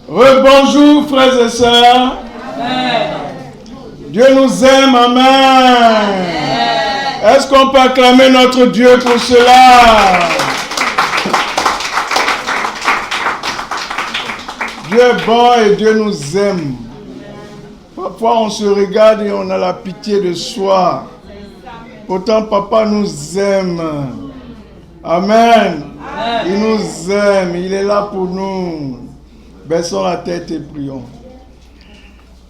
Rebonjour frères et sœurs. Amen. Dieu nous aime, amen. Est-ce qu'on peut acclamer notre Dieu pour cela? Dieu est bon et Dieu nous aime. Parfois on se regarde et on a la pitié de soi. Pourtant Papa nous aime. Amen. Il nous aime, il est là pour nous. Baissons la tête et prions.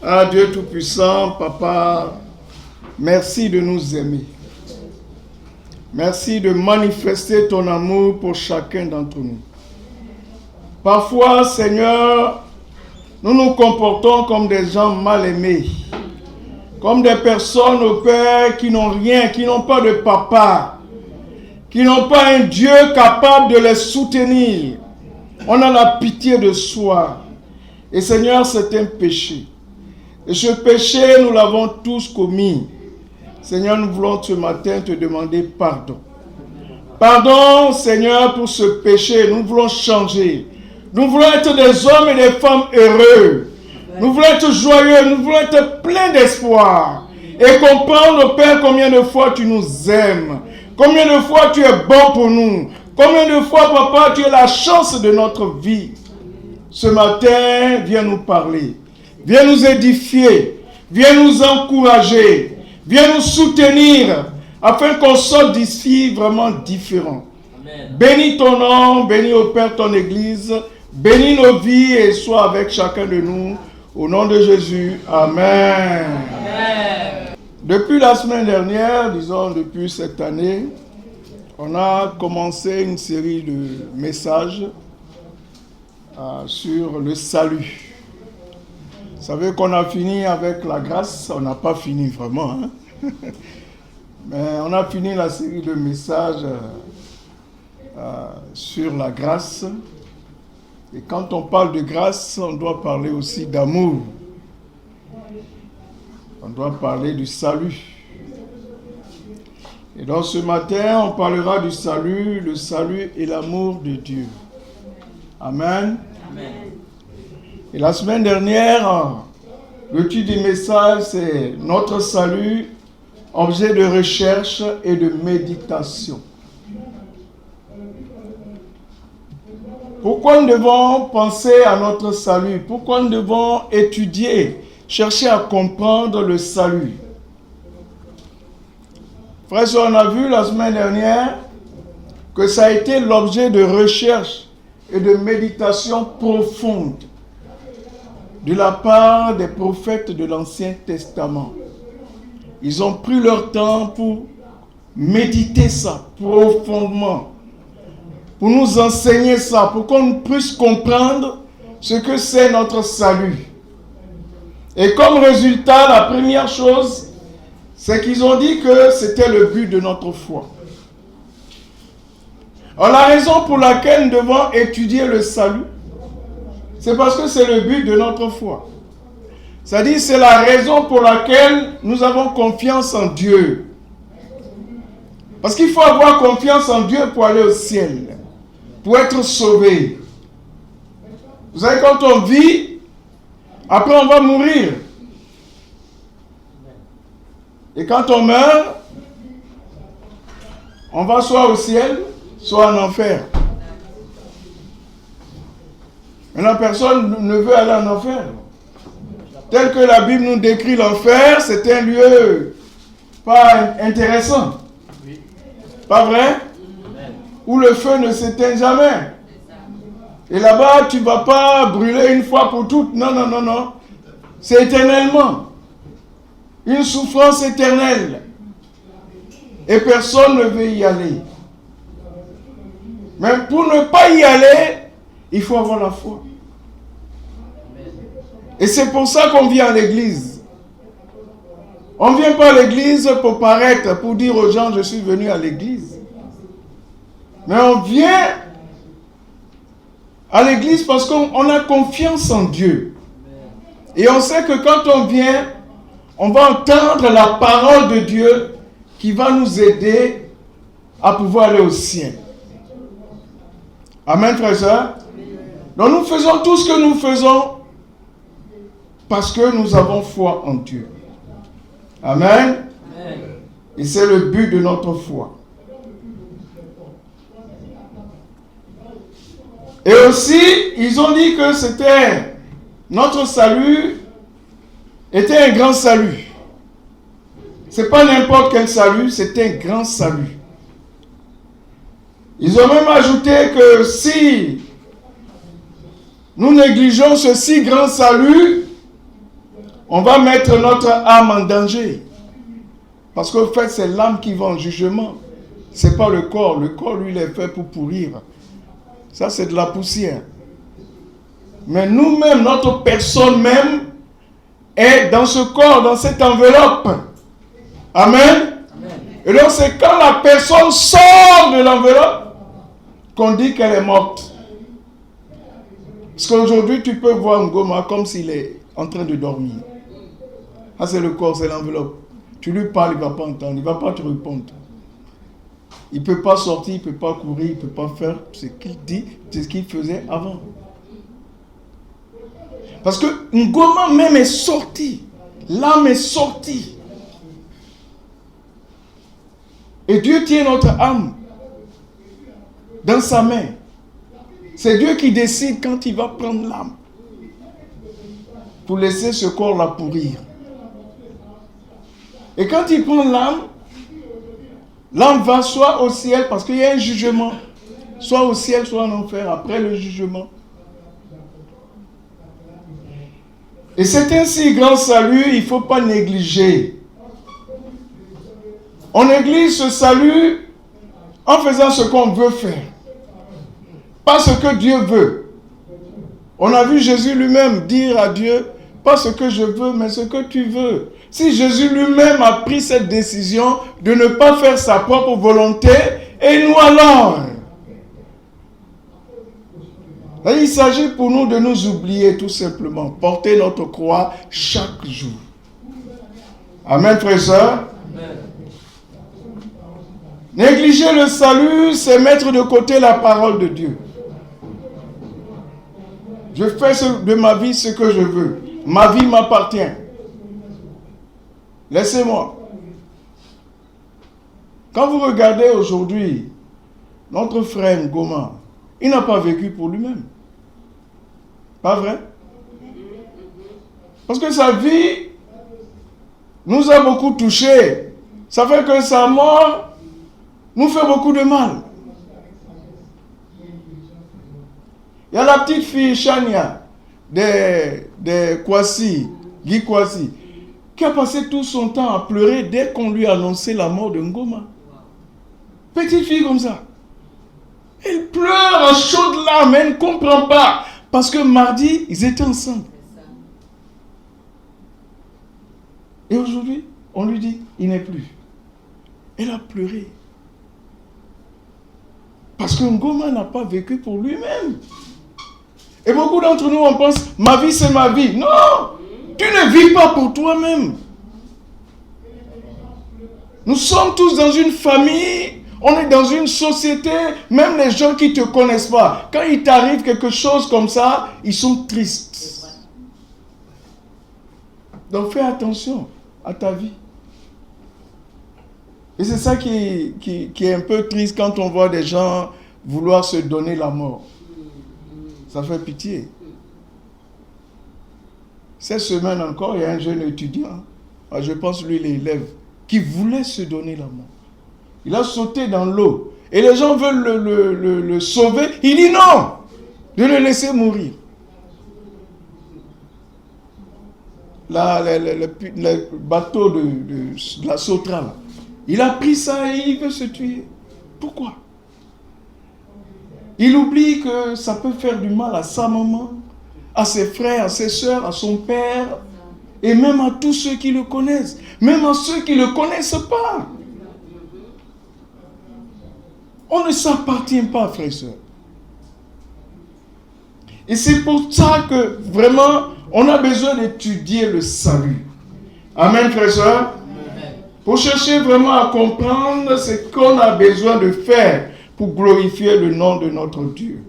Ah Dieu Tout-Puissant, Papa, merci de nous aimer. Merci de manifester ton amour pour chacun d'entre nous. Parfois, Seigneur, nous nous comportons comme des gens mal aimés, comme des personnes au Père qui n'ont rien, qui n'ont pas de papa, qui n'ont pas un Dieu capable de les soutenir. On a la pitié de soi. Et Seigneur, c'est un péché. Et ce péché, nous l'avons tous commis. Seigneur, nous voulons ce matin te demander pardon. Pardon, Seigneur, pour ce péché. Nous voulons changer. Nous voulons être des hommes et des femmes heureux. Nous voulons être joyeux. Nous voulons être pleins d'espoir. Et comprendre, Père, combien de fois tu nous aimes. Combien de fois tu es bon pour nous. Combien de fois, Papa, tu es la chance de notre vie. Ce matin, viens nous parler. Viens nous édifier. Viens nous encourager. Viens nous soutenir. Afin qu'on sorte d'ici vraiment différent. Amen. Bénis ton nom. Bénis au Père ton Église. Bénis nos vies et sois avec chacun de nous. Au nom de Jésus. Amen. Amen. Depuis la semaine dernière, disons depuis cette année, on a commencé une série de messages sur le salut. Vous savez qu'on a fini avec la grâce, on n'a pas fini vraiment, hein? Mais on a fini la série de messages sur la grâce. Et quand on parle de grâce, on doit parler aussi d'amour. On doit parler du salut. Et donc ce matin, on parlera du salut, le salut et l'amour de Dieu. Amen. Amen. Et la semaine dernière, le titre du message, c'est notre salut, objet de recherche et de méditation. Pourquoi nous devons penser à notre salut? Pourquoi nous devons étudier, chercher à comprendre le salut? Frère, on a vu la semaine dernière que ça a été l'objet de recherche et de méditation profonde de la part des prophètes de l'Ancien Testament. Ils ont pris leur temps pour méditer ça profondément, pour nous enseigner ça, pour qu'on puisse comprendre ce que c'est notre salut. Et comme résultat, la première chose, c'est qu'ils ont dit que c'était le but de notre foi. Alors la raison pour laquelle nous devons étudier le salut, c'est parce que c'est le but de notre foi. C'est-à-dire c'est la raison pour laquelle nous avons confiance en Dieu. Parce qu'il faut avoir confiance en Dieu pour aller au ciel, pour être sauvé. Vous savez, quand on vit, après on va mourir. Et quand on meurt, on va soit au ciel, soit en enfer. Maintenant, personne ne veut aller en enfer. Tel que la Bible nous décrit l'enfer, c'est un lieu pas intéressant. Pas vrai? Où le feu ne s'éteint jamais. Et là-bas, tu ne vas pas brûler une fois pour toutes. Non, non, non, non. C'est éternellement. Une souffrance éternelle. Et personne ne veut y aller. Mais pour ne pas y aller, il faut avoir la foi. Et c'est pour ça qu'on vient à l'église. On ne vient pas à l'église pour paraître, pour dire aux gens, je suis venu à l'église. Mais on vient à l'église parce qu'on a confiance en Dieu. Et on sait que quand on vient, on va entendre la parole de Dieu qui va nous aider à pouvoir aller au ciel. Amen, frère et sœur. Donc nous faisons tout ce que nous faisons parce que nous avons foi en Dieu. Amen. Amen. Et c'est le but de notre foi. Et aussi, ils ont dit que c'était notre salut était un grand salut. C'est pas n'importe quel salut, c'est un grand salut. Ils ont même ajouté que si nous négligeons ce si grand salut, on va mettre notre âme en danger. Parce qu'en fait, c'est l'âme qui va en jugement. C'est pas le corps. Le corps, lui, il est fait pour pourrir. Ça, c'est de la poussière. Mais nous-mêmes, notre personne même, est dans ce corps, dans cette enveloppe. Amen. Amen. Et donc, c'est quand la personne sort de l'enveloppe qu'on dit qu'elle est morte. Parce qu'aujourd'hui, tu peux voir Ngoma comme s'il est en train de dormir. Ah, c'est le corps, c'est l'enveloppe. Tu lui parles, il ne va pas entendre, il ne va pas te répondre. Il ne peut pas sortir, il ne peut pas courir, il ne peut pas faire ce qu'il dit, c'est ce qu'il faisait avant. Parce que Ngoma même est sorti. L'âme est sortie. Et Dieu tient notre âme dans sa main. C'est Dieu qui décide quand il va prendre l'âme pour laisser ce corps-là pourrir. Et quand il prend l'âme, l'âme va soit au ciel, parce qu'il y a un jugement, soit au ciel, soit en enfer, après le jugement. Et c'est un si grand salut, il ne faut pas négliger. On néglige ce salut en faisant ce qu'on veut faire. Pas ce que Dieu veut. On a vu Jésus lui-même dire à Dieu, pas ce que je veux, mais ce que tu veux. Si Jésus lui-même a pris cette décision de ne pas faire sa propre volonté, et nous alors? Et il s'agit pour nous de nous oublier tout simplement, porter notre croix chaque jour. Amen, frères et sœurs. Négliger le salut, c'est mettre de côté la parole de Dieu. Je fais de ma vie ce que je veux. Ma vie m'appartient. Laissez-moi. Quand vous regardez aujourd'hui, notre frère Ngoma, il n'a pas vécu pour lui-même. Pas vrai? Parce que sa vie nous a beaucoup touchés. Ça fait que sa mort nous fait beaucoup de mal. Il y a la petite fille Chania de Kwasi, Guy Kwasi, qui a passé tout son temps à pleurer dès qu'on lui a annoncé la mort de Ngoma. Petite fille comme ça. Elle pleure à chaudes larmes, elle ne comprend pas. Parce que mardi, ils étaient ensemble. Et aujourd'hui, on lui dit, il n'est plus. Elle a pleuré. Parce que Ngoma n'a pas vécu pour lui-même. Et beaucoup d'entre nous, on pense, ma vie, c'est ma vie. Non, tu ne vis pas pour toi-même. Nous sommes tous dans une famille, on est dans une société, même les gens qui ne te connaissent pas, quand il t'arrive quelque chose comme ça, ils sont tristes. Donc fais attention à ta vie. Et c'est ça qui est un peu triste quand on voit des gens vouloir se donner la mort. Ça fait pitié. Cette semaine encore, il y a un jeune étudiant, je pense lui l'élève, qui voulait se donner la mort. Il a sauté dans l'eau. Et les gens veulent le sauver. Il dit non, de le laisser mourir. Le bateau de la Sautra, là. Il a pris ça et il veut se tuer. Pourquoi? Il oublie que ça peut faire du mal à sa maman, à ses frères, à ses soeurs, à son père, et même à tous ceux qui le connaissent, même à ceux qui ne le connaissent pas. On ne s'appartient pas, frères et sœurs. Et c'est pour ça que vraiment, on a besoin d'étudier le salut. Amen, frères et sœurs. Pour chercher vraiment à comprendre ce qu'on a besoin de faire pour glorifier le nom de notre Dieu.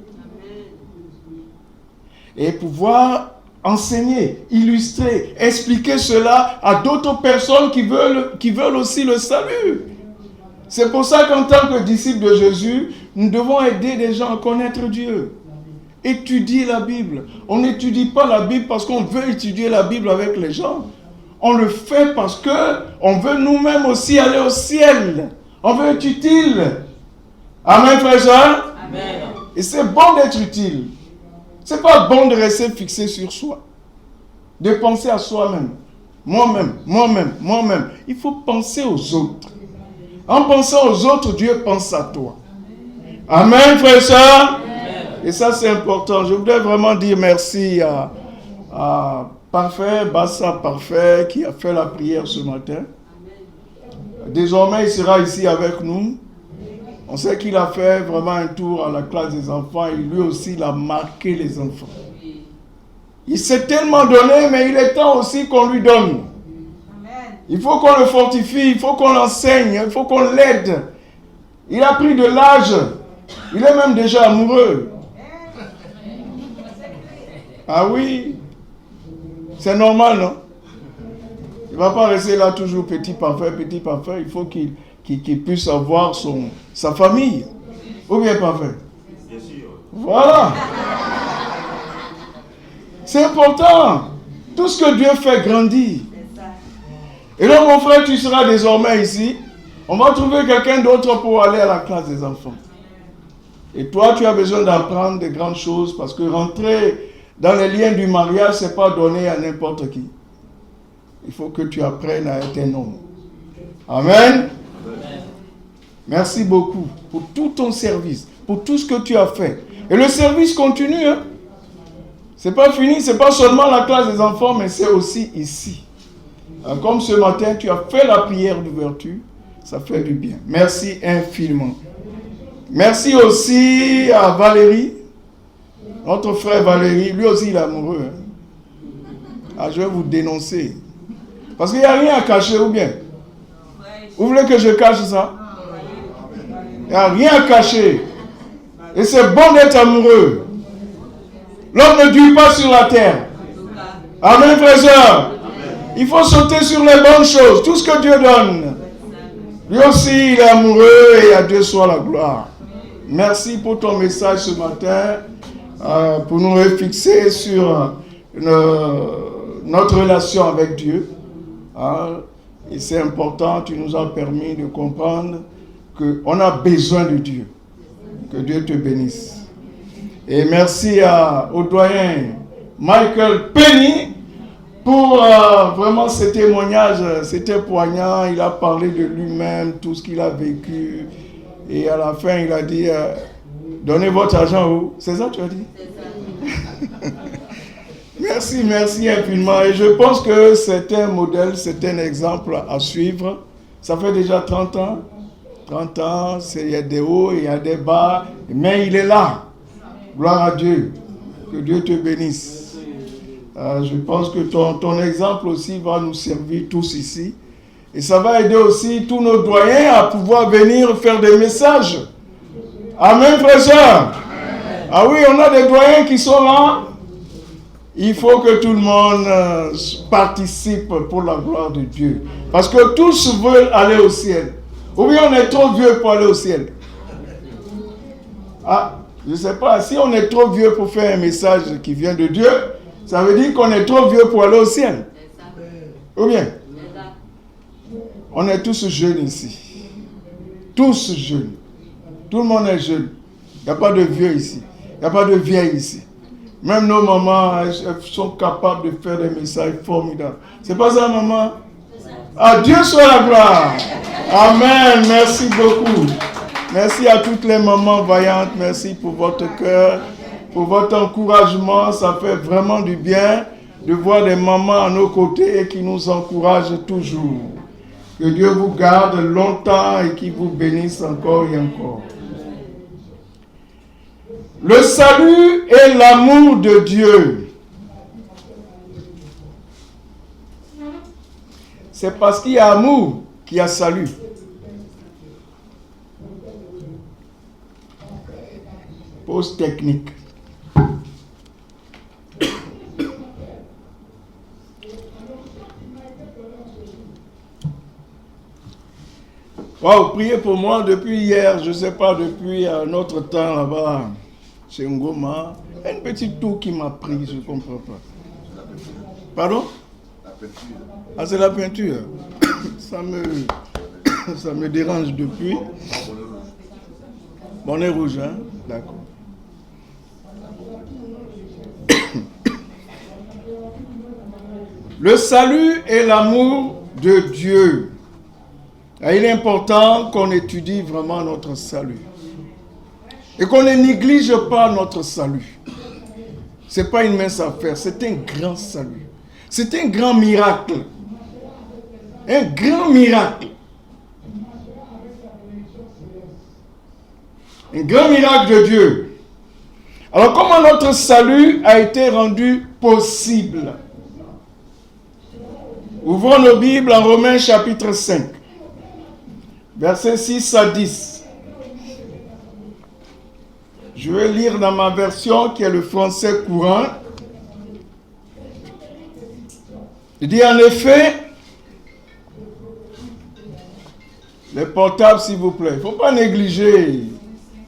et pouvoir enseigner, illustrer, expliquer cela à d'autres personnes qui veulent aussi le salut. C'est pour ça qu'en tant que disciples de Jésus, nous devons aider les gens à connaître Dieu. Étudier la Bible. On n'étudie pas la Bible parce qu'on veut étudier la Bible avec les gens. On le fait parce qu'on veut nous-mêmes aussi aller au ciel. On veut être utile. Amen, frère Jean. Amen. Et c'est bon d'être utile. C'est pas bon de rester fixé sur soi. De penser à soi-même. Moi-même. Il faut penser aux autres. En pensant aux autres, Dieu pense à toi. Amen, frère et soeur. Et ça, c'est important. Je voudrais vraiment dire merci à Parfait, Bassa Parfait, qui a fait la prière ce matin. Désormais, il sera ici avec nous. On sait qu'il a fait vraiment un tour à la classe des enfants et lui aussi, il a marqué les enfants. Il s'est tellement donné, mais il est temps aussi qu'on lui donne. Il faut qu'on le fortifie, il faut qu'on l'enseigne, il faut qu'on l'aide. Il a pris de l'âge. Il est même déjà amoureux. Ah oui, c'est normal, non? Il ne va pas rester là toujours petit parfait. Il faut qu'il puisse avoir sa famille. Ou bien parfait? Bien sûr. Voilà. C'est important. Tout ce que Dieu fait grandit. Et donc, mon frère, tu seras désormais ici. On va trouver quelqu'un d'autre pour aller à la classe des enfants. Et toi, tu as besoin d'apprendre de grandes choses parce que rentrer dans les liens du mariage, ce n'est pas donné à n'importe qui. Il faut que tu apprennes à être un homme. Amen. Merci beaucoup pour tout ton service, pour tout ce que tu as fait. Et le service continue. Hein? Ce n'est pas fini, ce n'est pas seulement la classe des enfants, mais c'est aussi ici. Comme ce matin, tu as fait la prière d'ouverture, ça fait du bien. Merci infiniment. Merci aussi à Valérie, notre frère Valérie. Lui aussi, il est amoureux. Hein? Ah, je vais vous dénoncer. Parce qu'il n'y a rien à cacher, ou bien? Vous voulez que je cache ça? Il n'y a rien à cacher. Et c'est bon d'être amoureux. L'homme ne dure pas sur la terre. Amen, frères et sœurs. Il faut sauter sur les bonnes choses, tout ce que Dieu donne. Lui aussi, il est amoureux et à Dieu soit la gloire. Merci pour ton message ce matin, pour nous refixer sur notre relation avec Dieu. Et c'est important, tu nous as permis de comprendre qu'on a besoin de Dieu. Que Dieu te bénisse. Et merci au doyen Michael Penny pour vraiment ce témoignage. C'était poignant, il a parlé de lui-même, tout ce qu'il a vécu. Et à la fin, il a dit, donnez votre argent où? C'est ça que tu as dit? C'est ça. Merci infiniment. Et je pense que c'est un modèle, c'est un exemple à suivre. Ça fait déjà 30 ans. 30 ans, il y a des hauts, il y a des bas, mais il est là. Gloire à Dieu. Que Dieu te bénisse. Je pense que ton exemple aussi va nous servir tous ici. Et ça va aider aussi tous nos doyens à pouvoir venir faire des messages. Amen, frères et sœurs. Ah oui, on a des doyens qui sont là. Il faut que tout le monde participe pour la gloire de Dieu. Parce que tous veulent aller au ciel. Ou bien on est trop vieux pour aller au ciel. Ah, je ne sais pas. Si on est trop vieux pour faire un message qui vient de Dieu, ça veut dire qu'on est trop vieux pour aller au ciel. Ou bien? On est tous jeunes ici. Tous jeunes. Tout le monde est jeune. Il n'y a pas de vieux ici. Il n'y a pas de vieilles ici. Même nos mamans, elles sont capables de faire des messages formidables. C'est pas ça, maman? À Dieu soit la gloire. Amen. Merci beaucoup. Merci à toutes les mamans vaillantes. Merci pour votre cœur, pour votre encouragement. Ça fait vraiment du bien de voir des mamans à nos côtés et qui nous encouragent toujours. Que Dieu vous garde longtemps et qu'il vous bénisse encore et encore. Le salut et l'amour de Dieu. C'est parce qu'il y a amour qu'il y a salut. Pause technique. Wow, priez pour moi depuis hier, je ne sais pas, depuis un autre temps là-bas, chez Ngoma. Une petite toux qui m'a pris, je ne comprends pas. Pardon? La peinture. Ah, c'est la peinture. Ça me dérange depuis. Bonnet rouge, hein? D'accord. Le salut et l'amour de Dieu. Et il est important qu'on étudie vraiment notre salut. Et qu'on ne néglige pas notre salut. Ce n'est pas une mince affaire, c'est un grand salut. C'est un grand miracle. Un grand miracle. Un grand miracle de Dieu. Alors comment notre salut a été rendu possible? Ouvrons nos Bibles en Romains chapitre 5, versets 6 à 10. Je vais lire dans ma version qui est le français courant. Il dit en effet, les portables s'il vous plaît, il ne faut pas négliger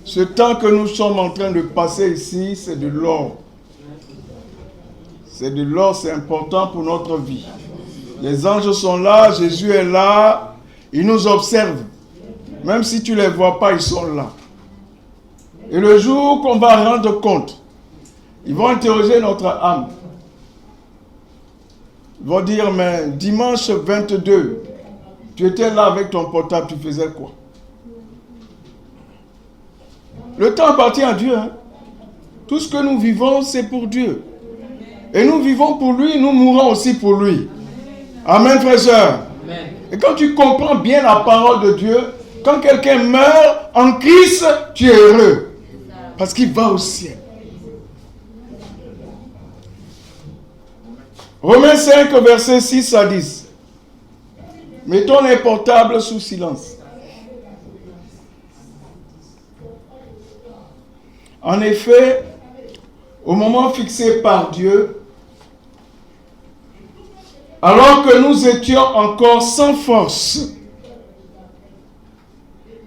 ce temps que nous sommes en train de passer ici, c'est de l'or. C'est de l'or, c'est important pour notre vie. Les anges sont là, Jésus est là, ils nous observent. Même si tu ne les vois pas, ils sont là. Et le jour qu'on va rendre compte, ils vont interroger notre âme. Ils vont dire, mais dimanche 22, tu étais là avec ton portable, tu faisais quoi? Le temps appartient à Dieu. Hein? Tout ce que nous vivons, c'est pour Dieu. Et nous vivons pour lui, nous mourrons aussi pour lui. Amen, frères et sœurs. Et quand tu comprends bien la parole de Dieu, quand quelqu'un meurt en Christ, tu es heureux. Parce qu'il va au ciel. Romains 5, versets 6 à 10. Mettons les portables sous silence. En effet, au moment fixé par Dieu, alors que nous étions encore sans force,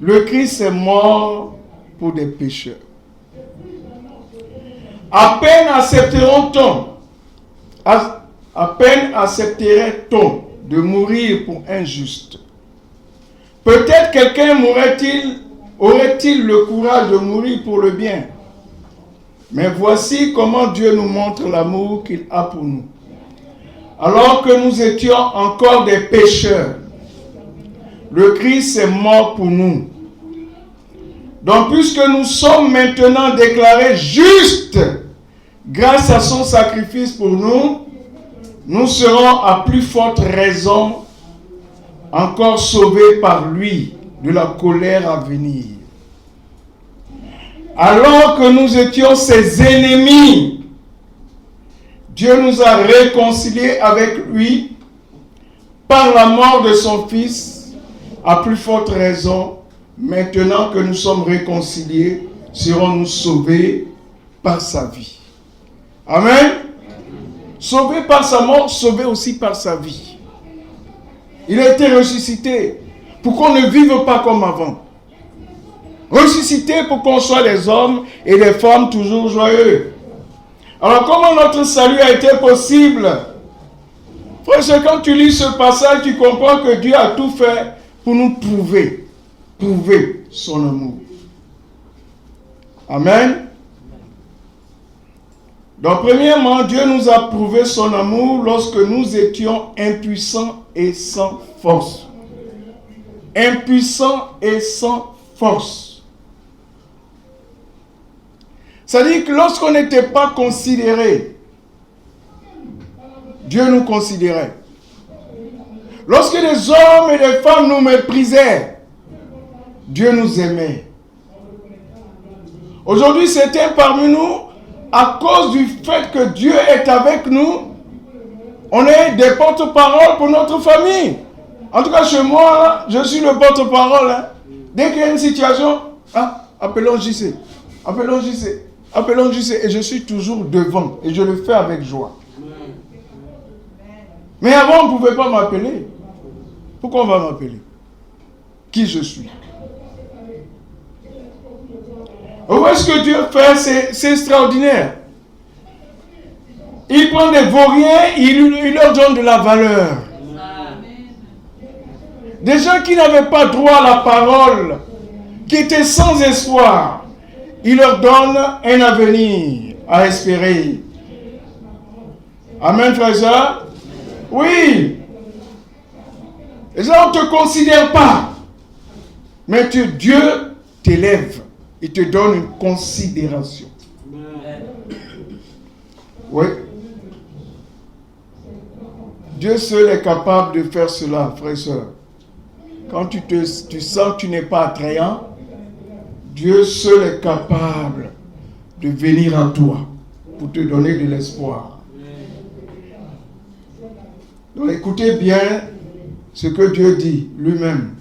le Christ est mort pour des pécheurs. À peine accepterait-on de mourir pour un juste. Peut-être quelqu'un aurait-il le courage de mourir pour le bien. Mais voici comment Dieu nous montre l'amour qu'il a pour nous. Alors que nous étions encore des pécheurs, le Christ est mort pour nous. Donc, puisque nous sommes maintenant déclarés justes grâce à son sacrifice pour nous, nous serons à plus forte raison encore sauvés par lui de la colère à venir. Alors que nous étions ses ennemis, Dieu nous a réconciliés avec lui par la mort de son Fils. À plus forte raison, maintenant que nous sommes réconciliés, serons-nous sauvés par sa vie. Amen. Sauvés par sa mort, sauvés aussi par sa vie. Il a été ressuscité pour qu'on ne vive pas comme avant. Ressuscité pour qu'on soit des hommes et des femmes toujours joyeux. Alors comment notre salut a été possible? Frère, quand tu lis ce passage, tu comprends que Dieu a tout fait pour nous prouver son amour. Amen. Donc premièrement, Dieu nous a prouvé son amour lorsque nous étions impuissants et sans force. Impuissants et sans force. C'est-à-dire que lorsqu'on n'était pas considéré, Dieu nous considérait. Lorsque les hommes et les femmes nous méprisaient, Dieu nous aimait. Aujourd'hui, certains parmi nous, à cause du fait que Dieu est avec nous, on est des porte-parole pour notre famille. En tout cas, chez moi, je suis le porte-parole. Hein. Dès qu'il y a une situation, appelons JC. Appelons JC. Appelons JC. Et je suis toujours devant. Et je le fais avec joie. Mais avant, on ne pouvait pas m'appeler. Pourquoi on va m'appeler? qui je suis. Où est-ce que Dieu fait? C'est extraordinaire. Il prend des vauriens, il leur donne de la valeur. Des gens qui n'avaient pas droit à la parole, qui étaient sans espoir, il leur donne un avenir à espérer. Amen, frères et sœurs. Oui. Les gens ne te considèrent pas. Mais Dieu t'élève. Il te donne une considération. Oui. Dieu seul est capable de faire cela, frères et sœurs. Quand tu sens que tu n'es pas attrayant, Dieu seul est capable de venir en toi pour te donner de l'espoir. Donc écoutez bien ce que Dieu dit lui-même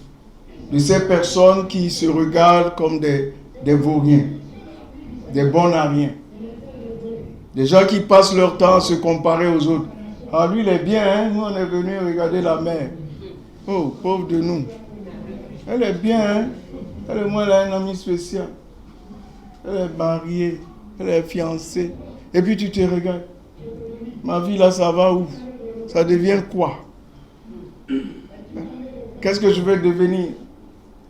de ces personnes qui se regardent comme des vauriens, des bons à rien. Des gens qui passent leur temps à se comparer aux autres. Ah, lui, il est bien, hein? Nous, on est venus regarder la mer. Oh, pauvre de nous. Elle est bien, hein? Elle, moi, elle a un ami spécial. Elle est mariée, elle est fiancée. Et puis tu te regardes. Ma vie, là, ça va où? Ça devient quoi? Qu'est-ce que je vais devenir?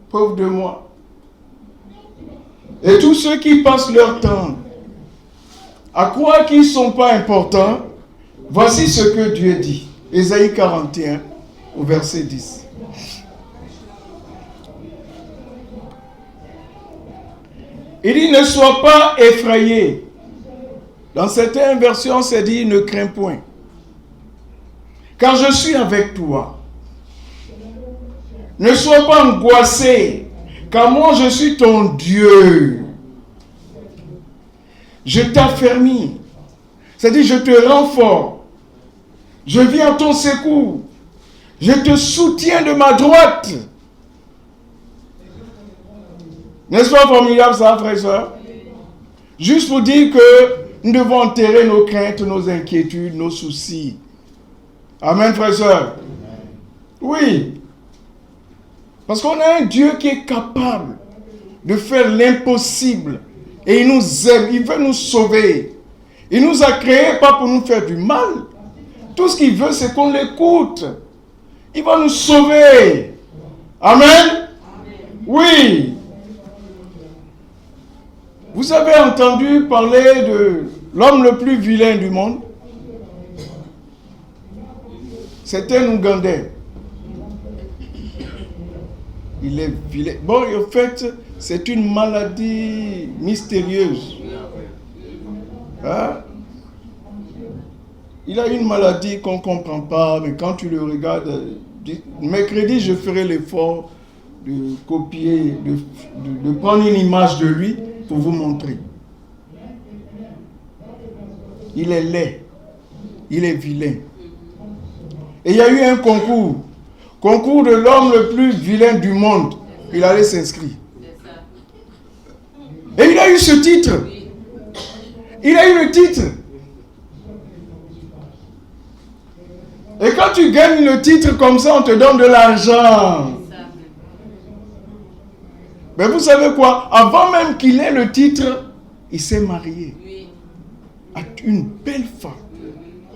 Pauvre de moi. Et tous ceux qui passent leur temps à croire qu'ils ne sont pas importants, voici ce que Dieu dit. Ésaïe 41, au verset 10. Il dit, ne sois pas effrayé. Dans certaines versions, c'est dit, ne crains point. Car je suis avec toi. Ne sois pas angoissé, car moi je suis ton Dieu. Je t'affermis. C'est-à-dire, je te rends fort. Je viens à ton secours. Je te soutiens de ma droite. N'est-ce pas formidable ça, frères et sœurs? Juste pour dire que nous devons enterrer nos craintes, nos inquiétudes, nos soucis. Amen, frères et sœurs. Oui. Parce qu'on a un Dieu qui est capable de faire l'impossible. Et il nous aime, il veut nous sauver. Il nous a créés pas pour nous faire du mal. Tout ce qu'il veut, c'est qu'on l'écoute. Il va nous sauver. Amen. Oui. Vous avez entendu parler de l'homme le plus vilain du monde? C'est un Ougandais. Il est vilain. Bon, en fait, c'est une maladie mystérieuse. Hein? Il a une maladie qu'on ne comprend pas, mais quand tu le regardes, mercredi, je ferai l'effort de copier, de prendre une image de lui pour vous montrer. Il est laid. Il est vilain. Et il y a eu un concours de l'homme le plus vilain du monde. Il allait s'inscrire. Et il a eu ce titre. Il a eu le titre. Et quand tu gagnes le titre comme ça, on te donne de l'argent. Mais vous savez quoi? Avant même qu'il ait le titre, il s'est marié à une belle femme.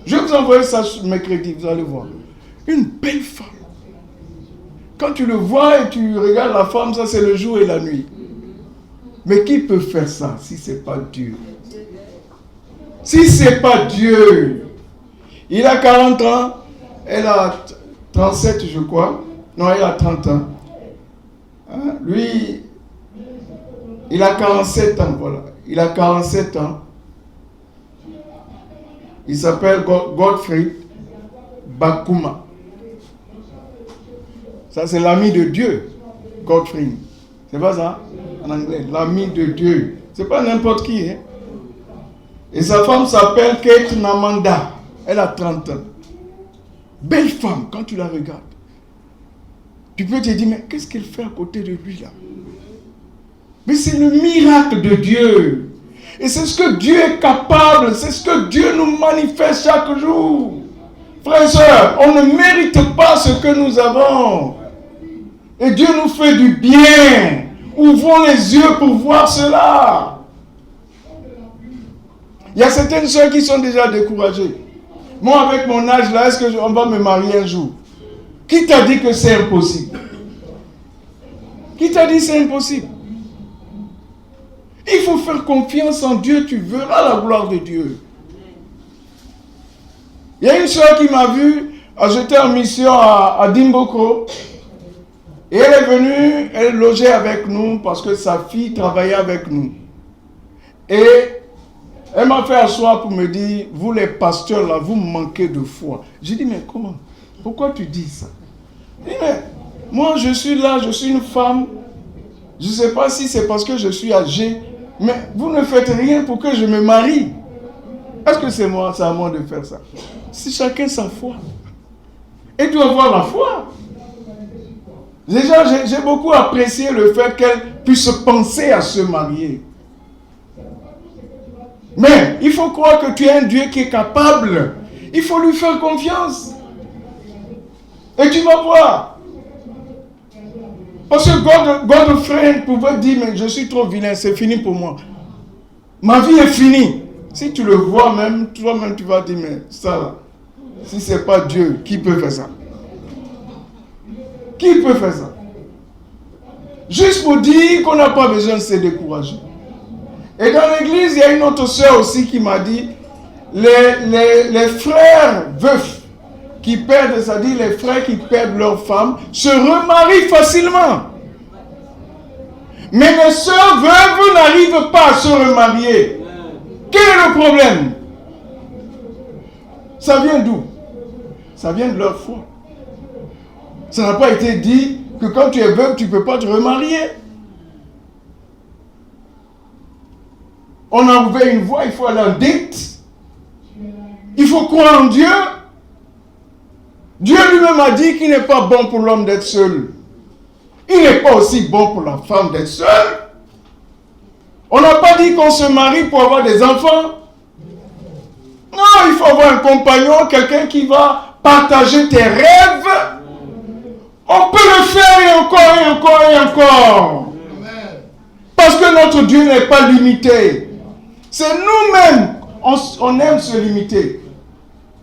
Je vais vous envoyer ça mercredi, vous allez voir. Une belle femme. Quand tu le vois et tu regardes la femme, ça c'est le jour et la nuit. Mais qui peut faire ça si ce n'est pas Dieu? Si ce n'est pas Dieu. Il a 40 ans, elle a 37 je crois. Non, elle a 30 ans. Hein? Lui, il a 47 ans, voilà. Il a 47 ans. Il s'appelle Godfrey Bakuma. Ça, c'est l'ami de Dieu, Godfrey. C'est pas ça? En anglais, l'ami de Dieu. C'est pas n'importe qui. Hein? Et sa femme s'appelle Kate Namanda. Elle a 30 ans. Belle femme, quand tu la regardes. Tu peux te dire, mais qu'est-ce qu'elle fait à côté de lui là? Mais c'est le miracle de Dieu. Et c'est ce que Dieu est capable. C'est ce que Dieu nous manifeste chaque jour. Frères et sœurs, on ne mérite pas ce que nous avons. Et Dieu nous fait du bien. Ouvrons les yeux pour voir cela. Il y a certaines soeurs qui sont déjà découragées. Moi, avec mon âge là, est-ce qu'on va me marier un jour? Qui t'a dit que c'est impossible? Qui t'a dit que c'est impossible? Il faut faire confiance en Dieu, tu verras la gloire de Dieu. Il y a une soeur qui m'a vu, j'étais en mission à Dimboko, et elle est venue, elle logeait avec nous parce que sa fille travaillait avec nous. Et elle m'a fait asseoir pour me dire, vous les pasteurs là, vous manquez de foi. J'ai dit, mais comment? Pourquoi tu dis ça? Elle dit, mais moi je suis là, je suis une femme, je ne sais pas si c'est parce que je suis âgée, mais vous ne faites rien pour que je me marie. Est-ce que c'est moi, c'est à moi de faire ça? C'est chacun sa foi. Et tu dois avoir la foi. Déjà, j'ai beaucoup apprécié le fait qu'elle puisse penser à se marier. Mais il faut croire que tu es un Dieu qui est capable. Il faut lui faire confiance. Et tu vas voir. Parce que Godfrey pouvait dire, mais je suis trop vilain, c'est fini pour moi. Ma vie est finie. Si tu le vois même, toi-même tu vas dire, mais ça là, si ce n'est pas Dieu, qui peut faire ça? Qui peut faire ça? Juste pour dire qu'on n'a pas besoin de se décourager. Et dans l'église, il y a une autre sœur aussi qui m'a dit, les frères veufs qui perdent, c'est-à-dire les frères qui perdent leur femme, se remarient facilement. Mais les sœurs veuves n'arrivent pas à se remarier. Quel est le problème? Ça vient d'où? Ça vient de leur foi. Ça n'a pas été dit que quand tu es veuve, tu ne peux pas te remarier. On a ouvert une voie, il faut aller en dette. Il faut croire en Dieu. Dieu lui-même a dit qu'il n'est pas bon pour l'homme d'être seul. Il n'est pas aussi bon pour la femme d'être seule. On n'a pas dit qu'on se marie pour avoir des enfants. Non, il faut avoir un compagnon, quelqu'un qui va partager tes rêves. On peut le faire et encore et encore et encore. Parce que notre Dieu n'est pas limité. C'est nous-mêmes, on aime se limiter.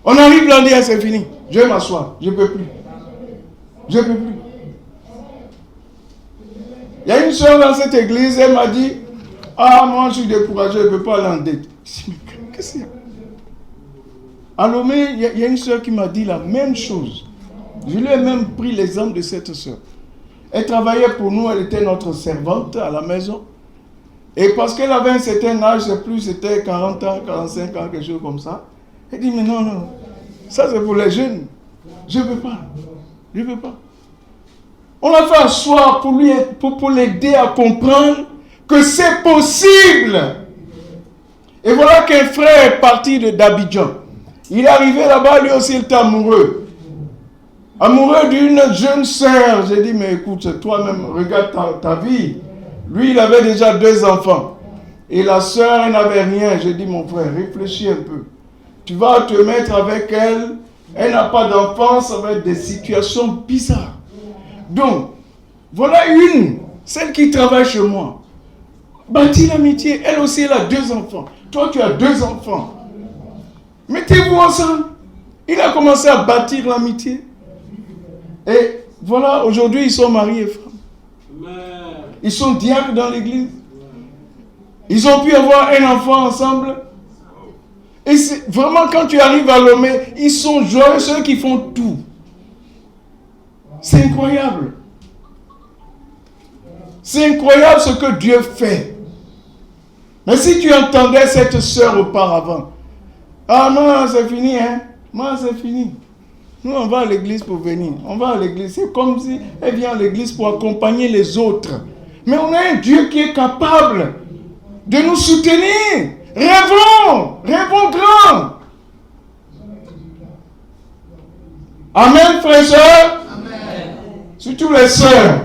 On arrive là, on dit, c'est fini. Je vais m'asseoir, je ne peux plus. Je ne peux plus. Il y a une soeur dans cette église, elle m'a dit, ah, moi je suis découragé, je ne peux pas aller en dette. Je dis, mais qu'est-ce qu'il y a? À Lomé, il y a une soeur qui m'a dit la même chose. Je lui ai même pris l'exemple de cette soeur. Elle travaillait pour nous, elle était notre servante à la maison. Et parce qu'elle avait un certain âge, je ne sais plus, c'était 40 ans, 45 ans, quelque chose comme ça. Elle dit, mais non, non, ça c'est pour les jeunes. Je ne veux pas. Je ne veux pas. On a fait asseoir pour l'aider à comprendre que c'est possible. Et voilà qu'un frère est parti d'Abidjan. Il est arrivé là-bas, lui aussi il était amoureux. Amoureux d'une jeune sœur. J'ai dit, mais écoute, toi-même, regarde ta vie. Lui, il avait déjà 2 enfants. Et la sœur, elle n'avait rien. J'ai dit, mon frère, réfléchis un peu. Tu vas te mettre avec elle. Elle n'a pas d'enfant, ça va être des situations bizarres. Donc, voilà celle qui travaille chez moi. Bâtis l'amitié. Elle aussi, elle a 2 enfants. Toi, tu as 2 enfants. Mettez-vous ensemble. Il a commencé à bâtir l'amitié. Et voilà, aujourd'hui, ils sont mariés et femmes. Ils sont diacres dans l'église. Ils ont pu avoir un enfant ensemble. Et c'est vraiment, quand tu arrives à Lomé, ils sont joyeux, ceux qui font tout. C'est incroyable. C'est incroyable ce que Dieu fait. Mais si tu entendais cette sœur auparavant, ah non, c'est fini, hein. Moi, c'est fini. Nous, on va à l'église pour venir. On va à l'église. C'est comme si elle vient à l'église pour accompagner les autres. Mais on a un Dieu qui est capable de nous soutenir. Rêvons. Rêvons grand. Amen, frères et sœurs. Amen. Surtout les sœurs.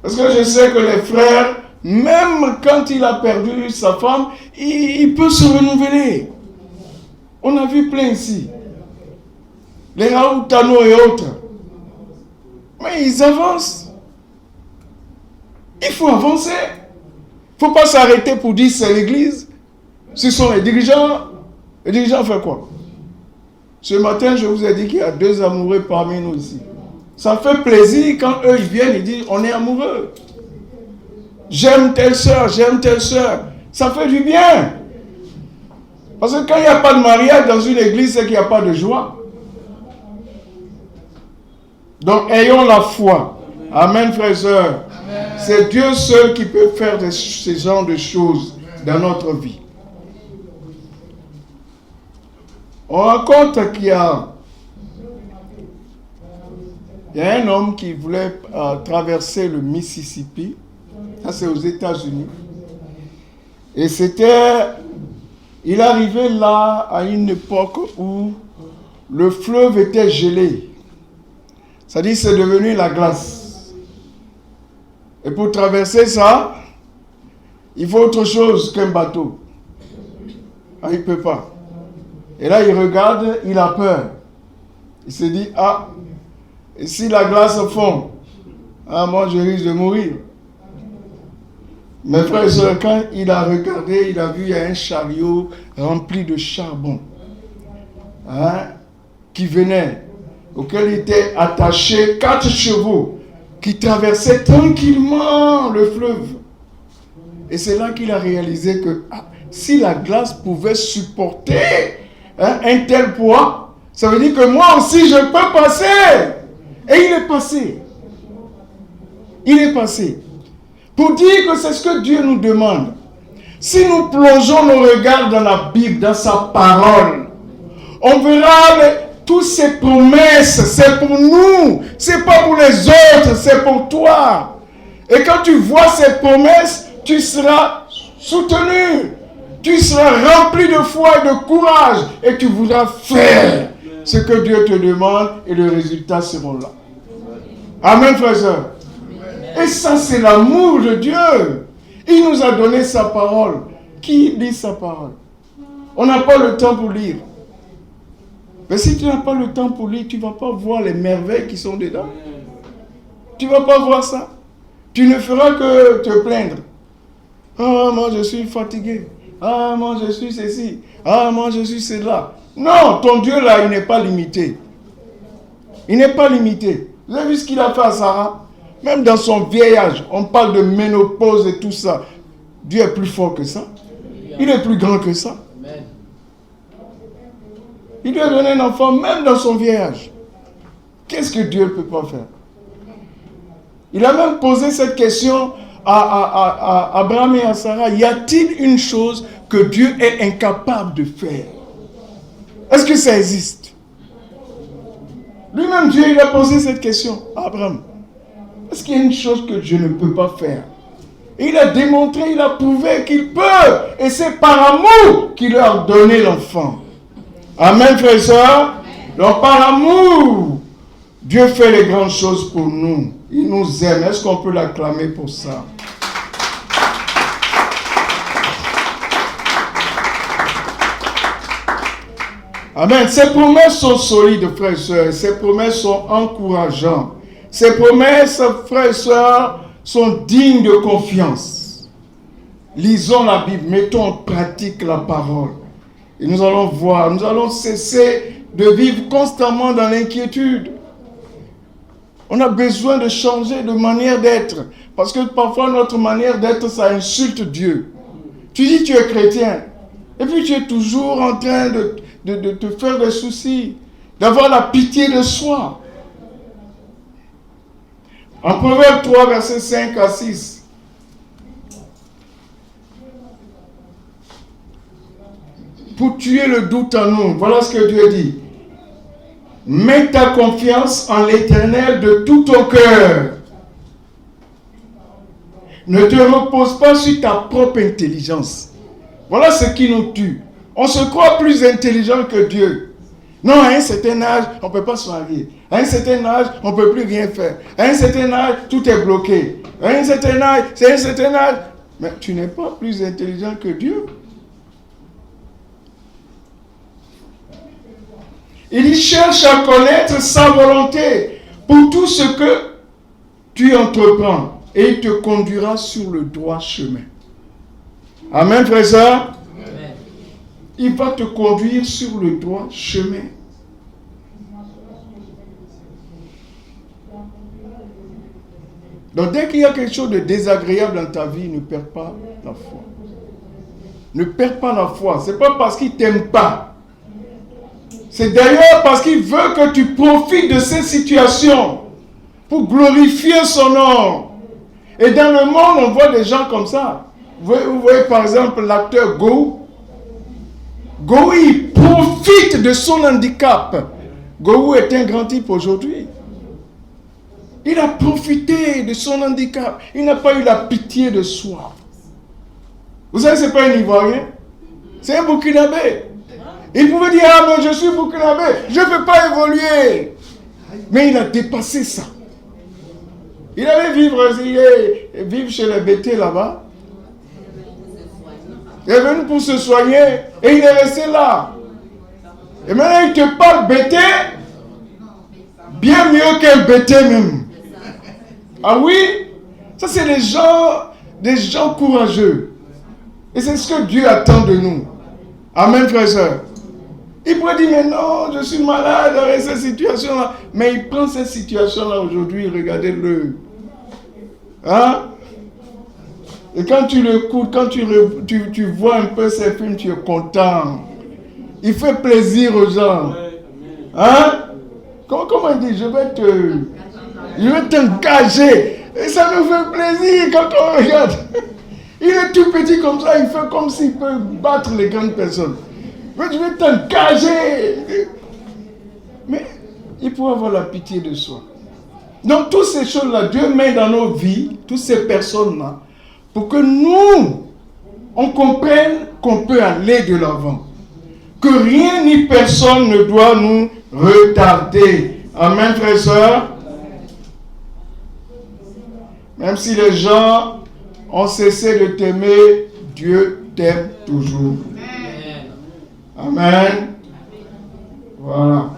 Parce que je sais que les frères, même quand il a perdu sa femme, il peut se renouveler. On a vu plein ici. Les Raoutano et autres. Mais ils avancent. Il faut avancer. Il ne faut pas s'arrêter pour dire c'est l'église. Ce sont les dirigeants. Les dirigeants font quoi? Ce matin, je vous ai dit qu'il y a 2 amoureux parmi nous ici. Ça fait plaisir quand eux, ils viennent et disent on est amoureux. J'aime telle soeur, j'aime telle soeur. Ça fait du bien. Parce que quand il n'y a pas de mariage dans une église, c'est qu'il n'y a pas de joie. Donc, ayons la foi. Amen, frères et sœurs. C'est Dieu seul qui peut faire ce genre de choses dans notre vie. On raconte qu'il y a un homme qui voulait traverser le Mississippi. Ça, c'est aux États-Unis. Et il arrivait là à une époque où le fleuve était gelé. C'est-à-dire c'est devenu la glace. Et pour traverser ça, il faut autre chose qu'un bateau. Ah, il ne peut pas. Et là, il regarde, il a peur. Il se dit, et si la glace fond, moi je risque de mourir. Mes frères et sœurs, quand il a regardé, il a vu il y a un chariot rempli de charbon qui venait, auquel étaient attachés 4 chevaux qui traversaient tranquillement le fleuve. Et c'est là qu'il a réalisé que si la glace pouvait supporter un tel poids, ça veut dire que moi aussi je peux passer. Et il est passé. Il est passé. Pour dire que c'est ce que Dieu nous demande. Si nous plongeons nos regards dans la Bible, dans sa parole, on verra toutes ces promesses, c'est pour nous, c'est pas pour les autres, c'est pour toi. Et quand tu vois ces promesses, tu seras soutenu, tu seras rempli de foi et de courage, et tu voudras faire ce que Dieu te demande, et les résultats seront là. Amen, frères et sœurs. Et ça, c'est l'amour de Dieu. Il nous a donné sa parole. Qui lit sa parole? On n'a pas le temps pour lire. Mais si tu n'as pas le temps pour lire, tu ne vas pas voir les merveilles qui sont dedans. Tu ne vas pas voir ça. Tu ne feras que te plaindre. Moi je suis fatigué. Moi je suis ceci. Moi je suis cela. Non, ton Dieu là, il n'est pas limité. Il n'est pas limité. Vous avez vu ce qu'il a fait à Sarah? Même dans son vieillage, on parle de ménopause et tout ça. Dieu est plus fort que ça. Il est plus grand que ça. Il lui a donné un enfant même dans son vieillage. Qu'est-ce que Dieu ne peut pas faire? Il a même posé cette question à Abraham et à Sarah. Y a-t-il une chose que Dieu est incapable de faire? Est-ce que ça existe? Lui-même, Dieu, il a posé cette question à Abraham. Est-ce qu'il y a une chose que Dieu ne peut pas faire? Et il a démontré, il a prouvé qu'il peut. Et c'est par amour qu'il leur a donné l'enfant. Amen, frères et sœurs. Donc par amour, Dieu fait les grandes choses pour nous. Il nous aime. Est-ce qu'on peut l'acclamer pour ça? Amen. Ces promesses sont solides, frères et sœurs. Ces promesses sont encourageantes. Ces promesses, frères et sœurs, sont dignes de confiance. Lisons la Bible, mettons en pratique la parole. Et nous allons voir, nous allons cesser de vivre constamment dans l'inquiétude. On a besoin de changer de manière d'être. Parce que parfois notre manière d'être, ça insulte Dieu. Tu dis que tu es chrétien. Et puis tu es toujours en train de te faire des soucis. D'avoir la pitié de soi. En Proverbe 3, versets 5 à 6. Pour tuer le doute en nous, voilà ce que Dieu dit. Mets ta confiance en l'Éternel de tout ton cœur. Ne te repose pas sur ta propre intelligence. Voilà ce qui nous tue. On se croit plus intelligent que Dieu. Non, à un certain âge, on ne peut pas se marier. À un certain âge, on ne peut plus rien faire. À un certain âge, tout est bloqué. À un certain âge, c'est un certain âge. Mais tu n'es pas plus intelligent que Dieu. Il cherche à connaître sa volonté pour tout ce que tu entreprends. et il te conduira sur le droit chemin. Amen, frère et sœur. Il va te conduire sur le droit chemin. Donc dès qu'il y a quelque chose de désagréable dans ta vie, ne perds pas la foi. Ne perds pas la foi. Ce n'est pas parce qu'il ne t'aime pas. C'est d'ailleurs parce qu'il veut que tu profites de ces situations pour glorifier son nom. Et dans le monde, on voit des gens comme ça. Vous voyez par exemple l'acteur Go. Go, il profite de son handicap. Go est un grand type aujourd'hui. Il a profité de son handicap. Il n'a pas eu la pitié de soi. Vous savez, ce n'est pas un Ivoirien. C'est un Burkinabé. Il pouvait dire, ah mais je suis Burkinabé, je ne peux pas évoluer. Mais il a dépassé ça. Il allait vivre chez les bêtés là-bas. Il est venu pour se soigner et il est resté là. Et maintenant il te parle bêté, bien mieux qu'un bêté même. Ah oui? Ça c'est des gens courageux. Et c'est ce que Dieu attend de nous. Amen, frères et sœurs. Il pourrait dire, mais non, je suis malade avec cette situation-là. Mais il prend cette situation-là aujourd'hui, regardez-le. Hein? Et quand tu l'écoutes, quand tu vois un peu ces films, tu es content. Il fait plaisir aux gens. Hein? Comment il dit? Je vais t'engager. Et ça nous fait plaisir quand on regarde. Il est tout petit comme ça, il fait comme s'il peut battre les grandes personnes. Mais je vais t'engager. Mais il faut avoir la pitié de soi. Donc toutes ces choses-là, Dieu met dans nos vies, toutes ces personnes-là, pour que nous, on comprenne qu'on peut aller de l'avant. Que rien ni personne ne doit nous retarder. Amen, frères et sœurs. Même si les gens ont cessé de t'aimer, Dieu t'aime toujours. Amen. Voilà.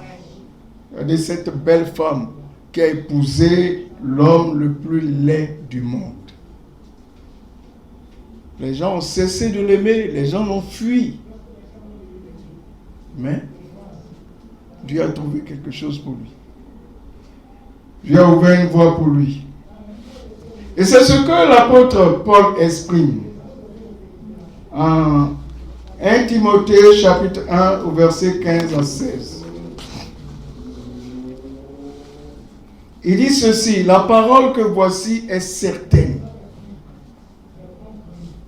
Regardez cette belle femme qui a épousé l'homme le plus laid du monde. Les gens ont cessé de l'aimer, les gens l'ont fui. Mais Dieu a trouvé quelque chose pour lui. Dieu a ouvert une voie pour lui. Et c'est ce que l'apôtre Paul exprime en 1 Timothée chapitre 1 au verset 15 à 16. Il dit ceci: la parole que voici est certaine.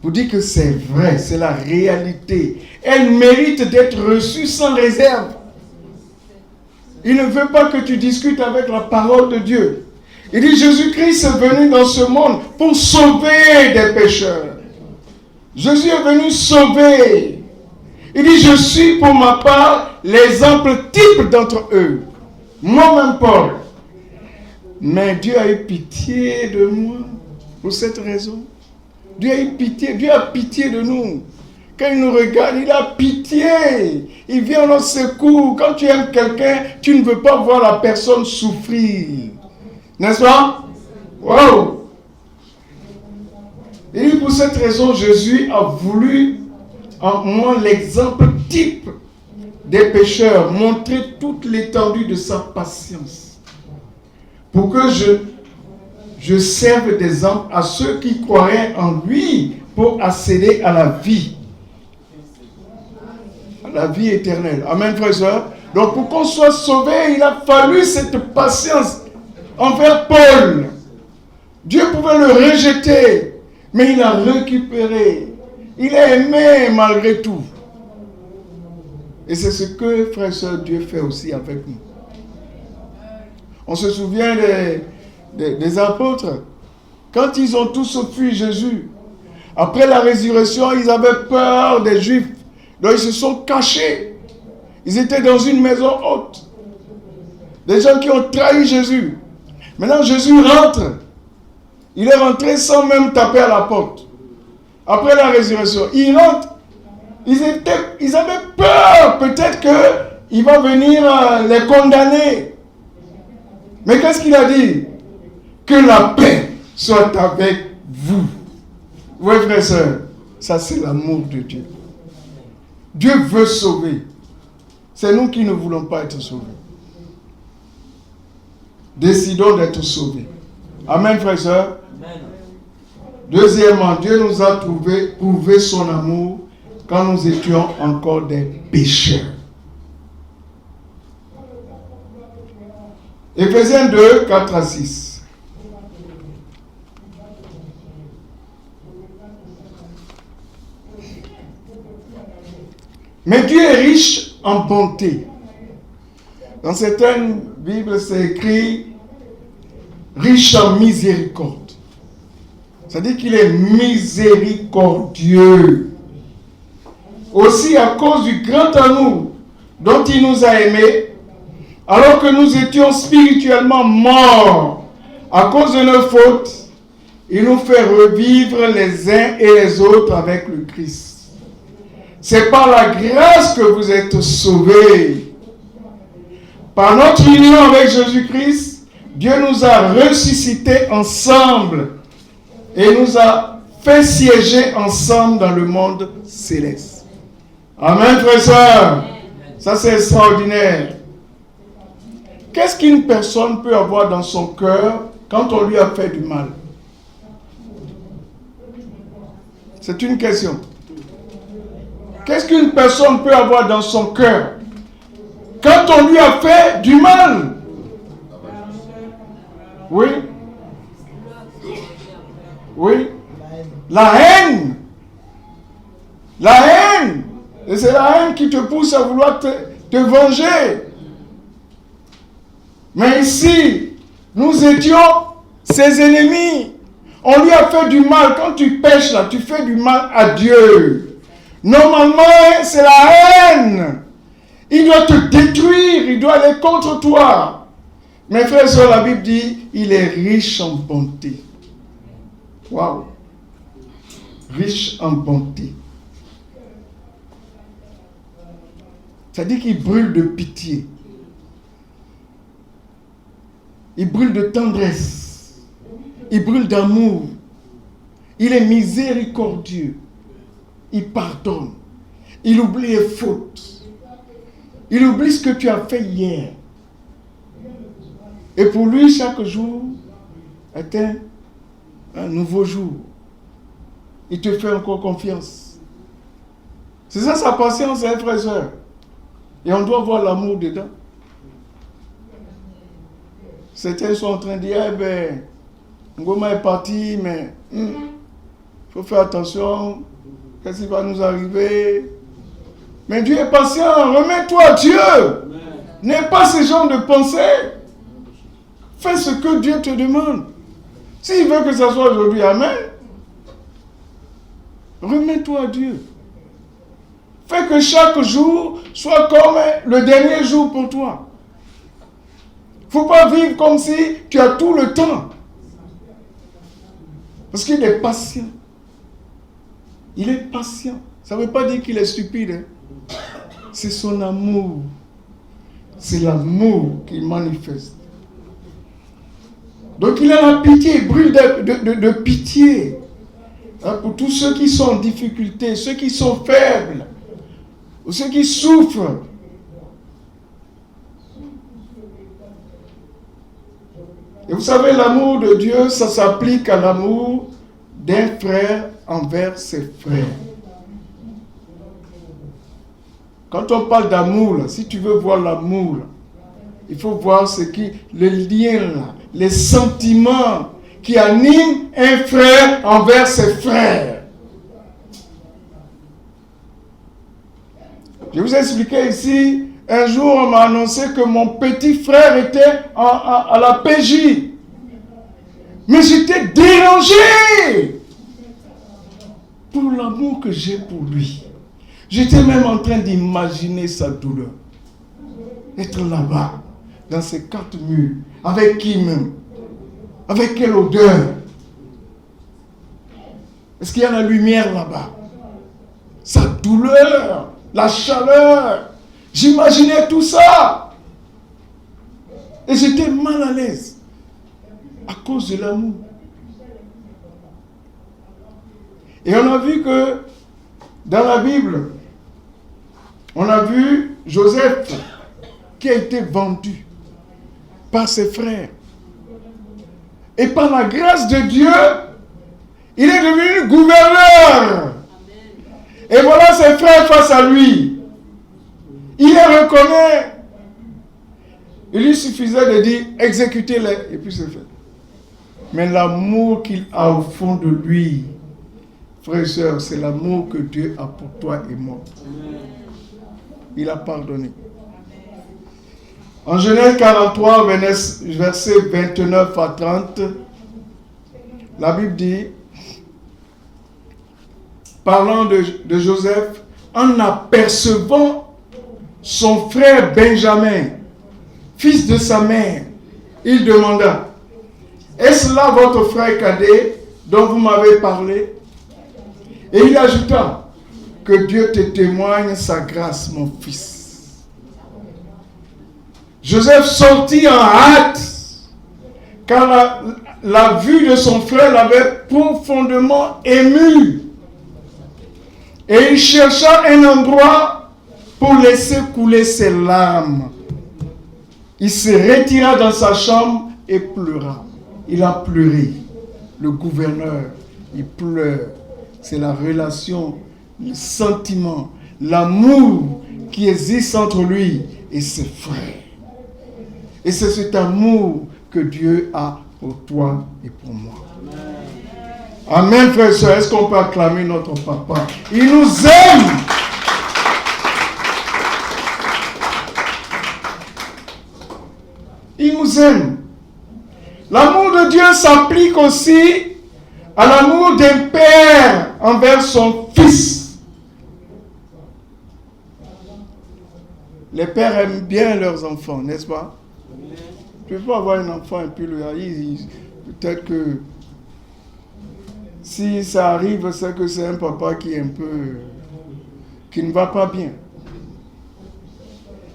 Vous dites que c'est vrai, c'est la réalité. Elle mérite d'être reçue sans réserve. Il ne veut pas que tu discutes avec la parole de Dieu. Il dit Jésus-Christ est venu dans ce monde pour sauver des pécheurs. Jésus est venu sauver. Il dit je suis pour ma part l'exemple type d'entre eux. Moi-même Paul. Mais Dieu a eu pitié de moi pour cette raison. Dieu a eu pitié, Dieu a pitié de nous. Quand il nous regarde, il a pitié. Il vient à notre secours. Quand tu aimes quelqu'un, tu ne veux pas voir la personne souffrir. N'est-ce pas? Wow! Et pour cette raison, Jésus a voulu en moi l'exemple type des pécheurs, montrer toute l'étendue de sa patience. Pour que je serve d'exemple à ceux qui croiraient en lui pour accéder à la vie. À la vie éternelle. Amen, frères et sœurs. Donc pour qu'on soit sauvé, il a fallu cette patience envers Paul. Dieu pouvait le rejeter, mais il a récupéré. Il a aimé malgré tout. Et c'est ce que, frères et sœurs, Dieu fait aussi avec nous. On se souvient des apôtres. Quand ils ont tous fui Jésus, après la résurrection, ils avaient peur des Juifs. Donc ils se sont cachés. Ils étaient dans une maison haute. Des gens qui ont trahi Jésus. Maintenant Jésus rentre. Il est rentré sans même taper à la porte. Après la résurrection, il rentre. Ils avaient peur peut-être qu'il va venir les condamner. Mais qu'est-ce qu'il a dit? Que la paix soit avec vous. Oui, frères et sœurs, ça c'est l'amour de Dieu. Dieu veut sauver. C'est nous qui ne voulons pas être sauvés. Décidons d'être sauvés. Amen, frères et sœurs. Deuxièmement, Dieu nous a prouvé son amour quand nous étions encore des pécheurs. Éphésiens 2, 4 à 6. Mais Dieu est riche en bonté. Dans certaines Bibles, c'est écrit riche en miséricorde. C'est-à-dire qu'il est miséricordieux. Aussi à cause du grand amour dont il nous a aimés, alors que nous étions spirituellement morts à cause de nos fautes, il nous fait revivre les uns et les autres avec le Christ. C'est par la grâce que vous êtes sauvés. Par notre union avec Jésus-Christ, Dieu nous a ressuscités ensemble et nous a fait siéger ensemble dans le monde céleste. Amen, frères et sœurs. Ça, c'est extraordinaire. Qu'est-ce qu'une personne peut avoir dans son cœur quand on lui a fait du mal? C'est une question. Qu'est-ce qu'une personne peut avoir dans son cœur quand on lui a fait du mal? Oui. Oui. La haine. La haine. Et c'est la haine qui te pousse à vouloir te venger. Mais ici, nous étions ses ennemis. On lui a fait du mal. Quand tu pèches là, tu fais du mal à Dieu. Normalement, c'est la haine. Il doit te détruire. Il doit aller contre toi. Mais frères et sœurs, la Bible dit, il est riche en bonté. Waouh. Riche en bonté. C'est-à-dire qu'il brûle de pitié. Il brûle de tendresse. Il brûle d'amour. Il est miséricordieux. Il pardonne. Il oublie les fautes. Il oublie ce que tu as fait hier. Et pour lui, chaque jour est un nouveau jour. Il te fait encore confiance. C'est ça sa patience, hein, frères et sœurs. Et on doit voir l'amour dedans. Certains sont en train de dire, eh ben, Ngoma est parti, mais il faut faire attention. Qu'est-ce qui va nous arriver? Mais Dieu est patient. Remets-toi à Dieu. N'aie pas ce genre de pensée. Fais ce que Dieu te demande. S'il veut que ça soit aujourd'hui, amen. Remets-toi à Dieu. Fais que chaque jour soit comme le dernier jour pour toi. Il ne faut pas vivre comme si tu as tout le temps. Parce qu'il est patient. Il est patient. Ça ne veut pas dire qu'il est stupide. Hein. C'est son amour. C'est l'amour qu'il manifeste. Donc il a la pitié, il brûle de pitié. Hein, pour tous ceux qui sont en difficulté, ceux qui sont faibles, ou ceux qui souffrent. Et vous savez, l'amour de Dieu, ça s'applique à l'amour d'un frère envers ses frères. Quand on parle d'amour, là, si tu veux voir l'amour, là, il faut voir le lien, là, les sentiments qui animent un frère envers ses frères. Je vous ai expliqué ici, un jour on m'a annoncé que mon petit frère était à la PJ. Mais j'étais dérangé pour l'amour que j'ai pour lui. J'étais même en train d'imaginer sa douleur. Être là-bas, dans ces 4 murs, avec qui même? Avec quelle odeur? Est-ce qu'il y a la lumière là-bas? Sa douleur, la chaleur. J'imaginais tout ça. Et j'étais mal à l'aise. À cause de l'amour. Et on a vu que dans la Bible, on a vu Joseph qui a été vendu par ses frères. Et par la grâce de Dieu, il est devenu gouverneur. Et voilà ses frères face à lui. Il les reconnaît. Il lui suffisait de dire exécutez-les et puis c'est fait. Mais l'amour qu'il a au fond de lui, frères et sœurs, c'est l'amour que Dieu a pour toi et moi. Il a pardonné. En Genèse 43, versets 29 à 30, la Bible dit, parlant de Joseph, en apercevant son frère Benjamin, fils de sa mère, il demanda, est-ce là votre frère cadet dont vous m'avez parlé? Et il ajouta, que Dieu te témoigne sa grâce, mon fils. Joseph sortit en hâte, car la vue de son frère l'avait profondément ému. Et il chercha un endroit pour laisser couler ses larmes. Il se retira dans sa chambre et pleura. Il a pleuré. Le gouverneur, il pleure. C'est la relation, le sentiment, l'amour qui existe entre lui et ses frères. Et c'est cet amour que Dieu a pour toi et pour moi. Amen, frères et sœurs. Est-ce qu'on peut acclamer notre papa? Il nous aime. Il nous aime. L'amour de Dieu s'applique aussi à l'amour d'un père envers son fils. Les pères aiment bien leurs enfants, n'est-ce pas? Tu peux avoir un enfant et puis le haïr. Peut-être que si ça arrive, c'est que c'est un papa qui est un peu, qui ne va pas bien.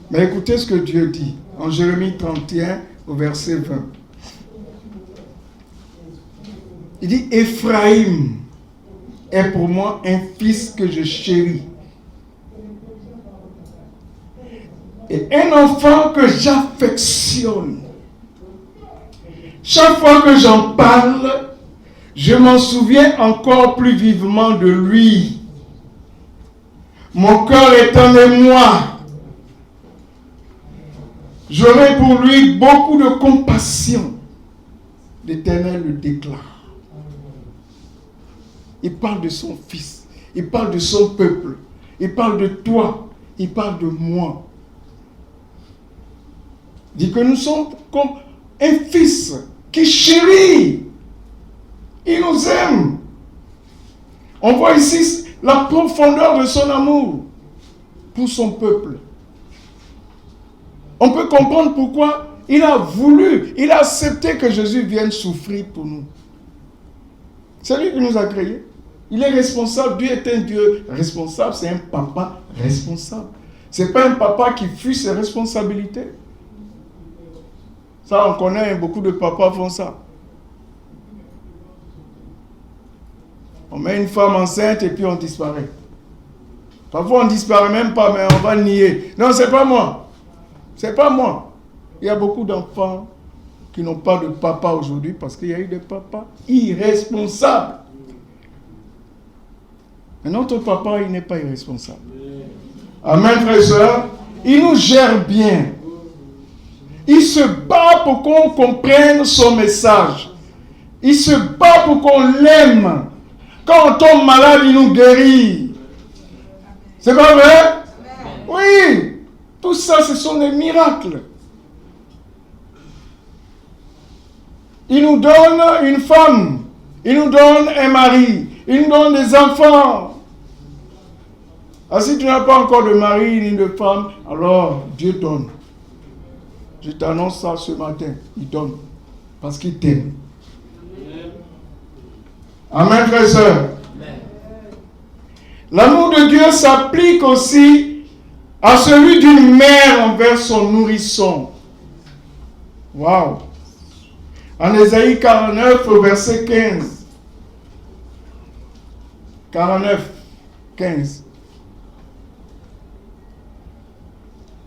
Mais écoutez ce que Dieu dit en Jérémie 31 au verset 20. Il dit, Éphraïm est pour moi un fils que je chéris. Et un enfant que j'affectionne. Chaque fois que j'en parle, je m'en souviens encore plus vivement de lui. Mon cœur est en émoi. J'aurai pour lui beaucoup de compassion. L'Éternel le déclare. Il parle de son fils. Il parle de son peuple. Il parle de toi. Il parle de moi. Il dit que nous sommes comme un fils qui chérit. Il nous aime. On voit ici la profondeur de son amour pour son peuple. On peut comprendre pourquoi il a voulu, il a accepté que Jésus vienne souffrir pour nous. C'est lui qui nous a créés. Il est responsable. Dieu est un Dieu responsable. C'est un papa responsable. Ce n'est pas un papa qui fuit ses responsabilités. Ça, on connaît, beaucoup de papas font ça. On met une femme enceinte et puis on disparaît. Parfois, on ne disparaît même pas, mais on va nier. Non, c'est pas moi. C'est pas moi. Il y a beaucoup d'enfants qui n'ont pas de papa aujourd'hui parce qu'il y a eu des papas irresponsables. Mais notre papa, il n'est pas irresponsable. Amen, frères et sœurs. Il nous gère bien. Il se bat pour qu'on comprenne son message. Il se bat pour qu'on l'aime. Quand on tombe malade, il nous guérit. C'est pas vrai? Oui. Tout ça, ce sont des miracles. Il nous donne une femme. Il nous donne un mari. Il nous donne des enfants. Ah, si tu n'as pas encore de mari ni de femme, alors Dieu donne. Je t'annonce ça ce matin. Il donne. Parce qu'il t'aime. Amen, frères et sœurs. L'amour de Dieu s'applique aussi à celui d'une mère envers son nourrisson. Waouh! En Ésaïe 49, au verset 15. 49, 15.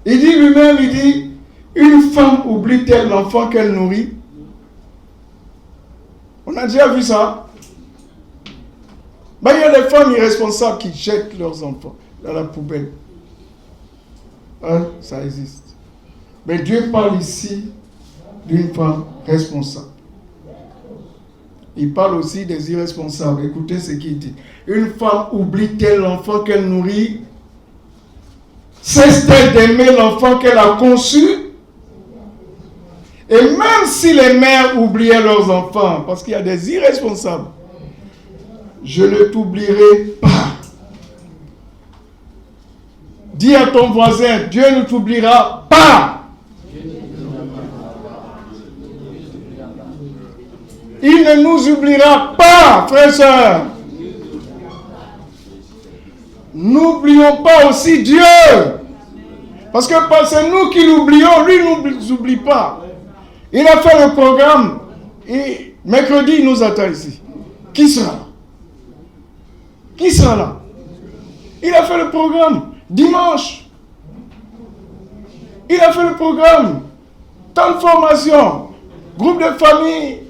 Il dit lui-même, il dit, une femme oublie-t-elle l'enfant qu'elle nourrit? On a déjà vu ça. Ben, il y a des femmes irresponsables qui jettent leurs enfants dans la poubelle. Hein, ça existe. Mais Dieu parle ici d'une femme responsable. Il parle aussi des irresponsables. Écoutez ce qu'il dit. Une femme oublie-t-elle l'enfant qu'elle nourrit? Cesse-t-elle d'aimer l'enfant qu'elle a conçu? Et même si les mères oubliaient leurs enfants, parce qu'il y a des irresponsables, je ne t'oublierai pas. Dis à ton voisin, Dieu ne t'oubliera pas. Il ne nous oubliera pas, frères et sœurs. N'oublions pas aussi Dieu. Parce que c'est nous qui l'oublions, lui ne nous oublie pas. Il a fait le programme et mercredi il nous attend ici. Qui sera là? Qui sera là? Il a fait le programme dimanche. Il a fait le programme. Tant de formations, groupe de famille.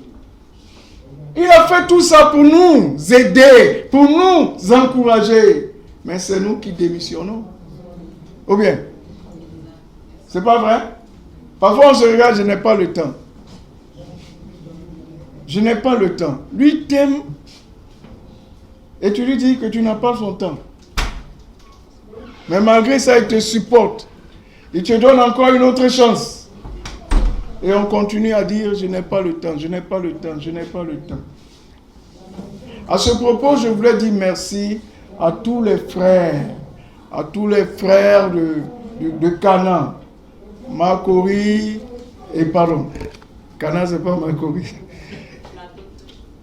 Il a fait tout ça pour nous aider, pour nous encourager. Mais c'est nous qui démissionnons. Ou bien? C'est pas vrai? Parfois on se regarde, je n'ai pas le temps. Je n'ai pas le temps. Lui t'aime et tu lui dis que tu n'as pas son temps. Mais malgré ça, il te supporte. Il te donne encore une autre chance. Et on continue à dire, je n'ai pas le temps, je n'ai pas le temps, je n'ai pas le temps. À ce propos, je voulais dire merci à tous les frères de Cana, Makori et pardon, Cana c'est pas Makori.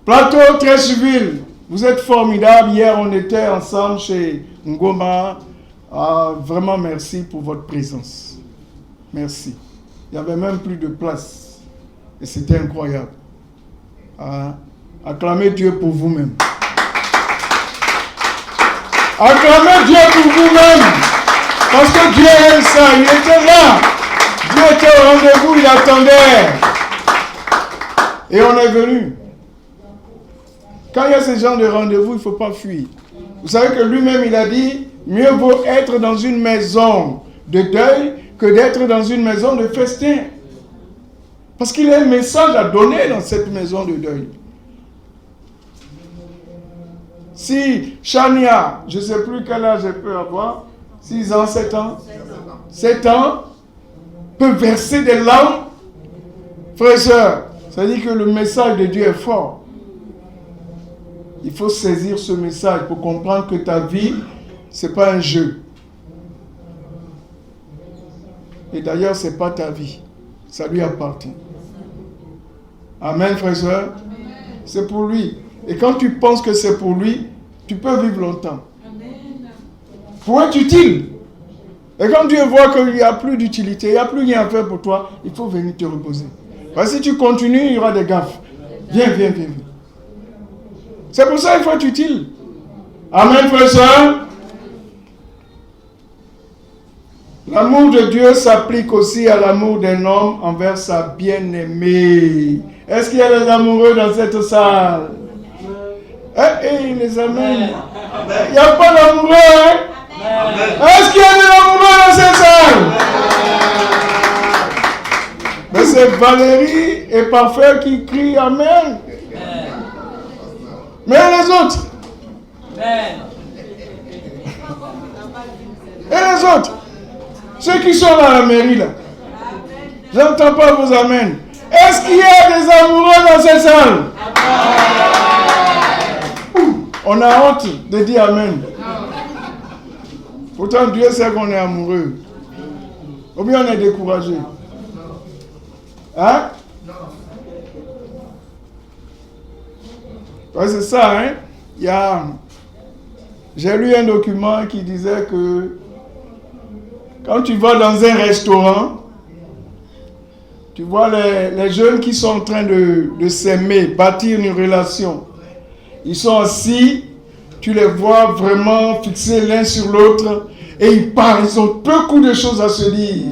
Plateau très civil, vous êtes formidables. Hier on était ensemble chez Ngoma. Vraiment merci pour votre présence. Merci. Il n'y avait même plus de place. Et c'était incroyable. Acclamez Dieu pour vous-même. Acclamez Dieu pour vous-même. Parce que Dieu aime ça. Il était là. Dieu était au rendez-vous. Il attendait. Et on est venu. Quand il y a ce genre de rendez-vous, il ne faut pas fuir. Vous savez que lui-même, il a dit, mieux vaut être dans une maison de deuil que d'être dans une maison de festin. Parce qu'il y a un message à donner dans cette maison de deuil. Si Chania, je ne sais plus quel âge elle peut avoir, 6 ans, 7 ans, 7 ans, peut verser des larmes, frères et sœurs, ça dit que le message de Dieu est fort. Il faut saisir ce message pour comprendre que ta vie, ce n'est pas un jeu. Et d'ailleurs, ce n'est pas ta vie. Ça lui appartient. Amen, frères et sœurs. C'est pour lui. Et quand tu penses que c'est pour lui, tu peux vivre longtemps. Pour être utile. Et quand Dieu voit qu'il n'y a plus d'utilité, il n'y a plus rien à faire pour toi, il faut venir te reposer. Parce que si tu continues, il y aura des gaffes. Viens. C'est pour ça qu'il faut être utile. Amen, frères et sœurs. L'amour de Dieu s'applique aussi à l'amour d'un homme envers sa bien-aimée. Est-ce qu'il y a des amoureux dans cette salle? Les amis. Il n'y a pas d'amoureux, hein? Est-ce qu'il y a des amoureux dans cette salle? Mais c'est Valérie et Parfait qui crient Amen. Mais les autres? Et les autres? Ceux qui sont dans la mairie là. J'entends pas vos Amen. Est-ce qu'il y a des amoureux dans cette salle? On a honte de dire Amen. Pourtant Dieu sait qu'on est amoureux. Ou bien on est découragé. Hein? Ouais, c'est ça, hein? J'ai lu un document qui disait que quand tu vas dans un restaurant, tu vois les jeunes qui sont en train de s'aimer, bâtir une relation. Ils sont assis tu les vois vraiment fixés l'un sur l'autre et ils parlent, ils ont beaucoup de choses à se dire.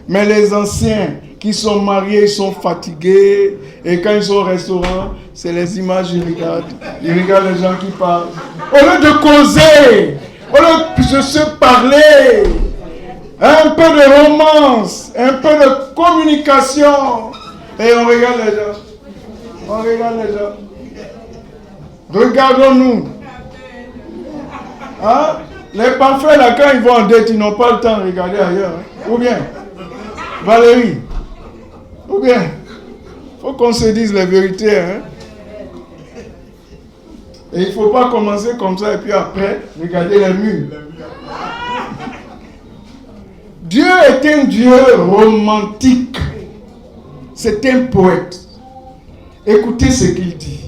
Mais les anciens qui sont mariés, ils sont fatigués et quand ils sont au restaurant, c'est les images qu'ils regardent. Ils regardent les gens qui parlent. Au lieu de causer, au lieu de se parler, un peu de romance, un peu de communication, et on regarde les gens. On regarde les gens. Regardons-nous. Hein? Les parfaits, là, quand ils vont en dette, ils n'ont pas le temps de regarder ailleurs. Hein? Ou bien, Valérie, ou bien, il faut qu'on se dise la vérité. Hein? Et il ne faut pas commencer comme ça et puis après, regarder les murs. Dieu est un Dieu romantique. C'est un poète. Écoutez ce qu'il dit.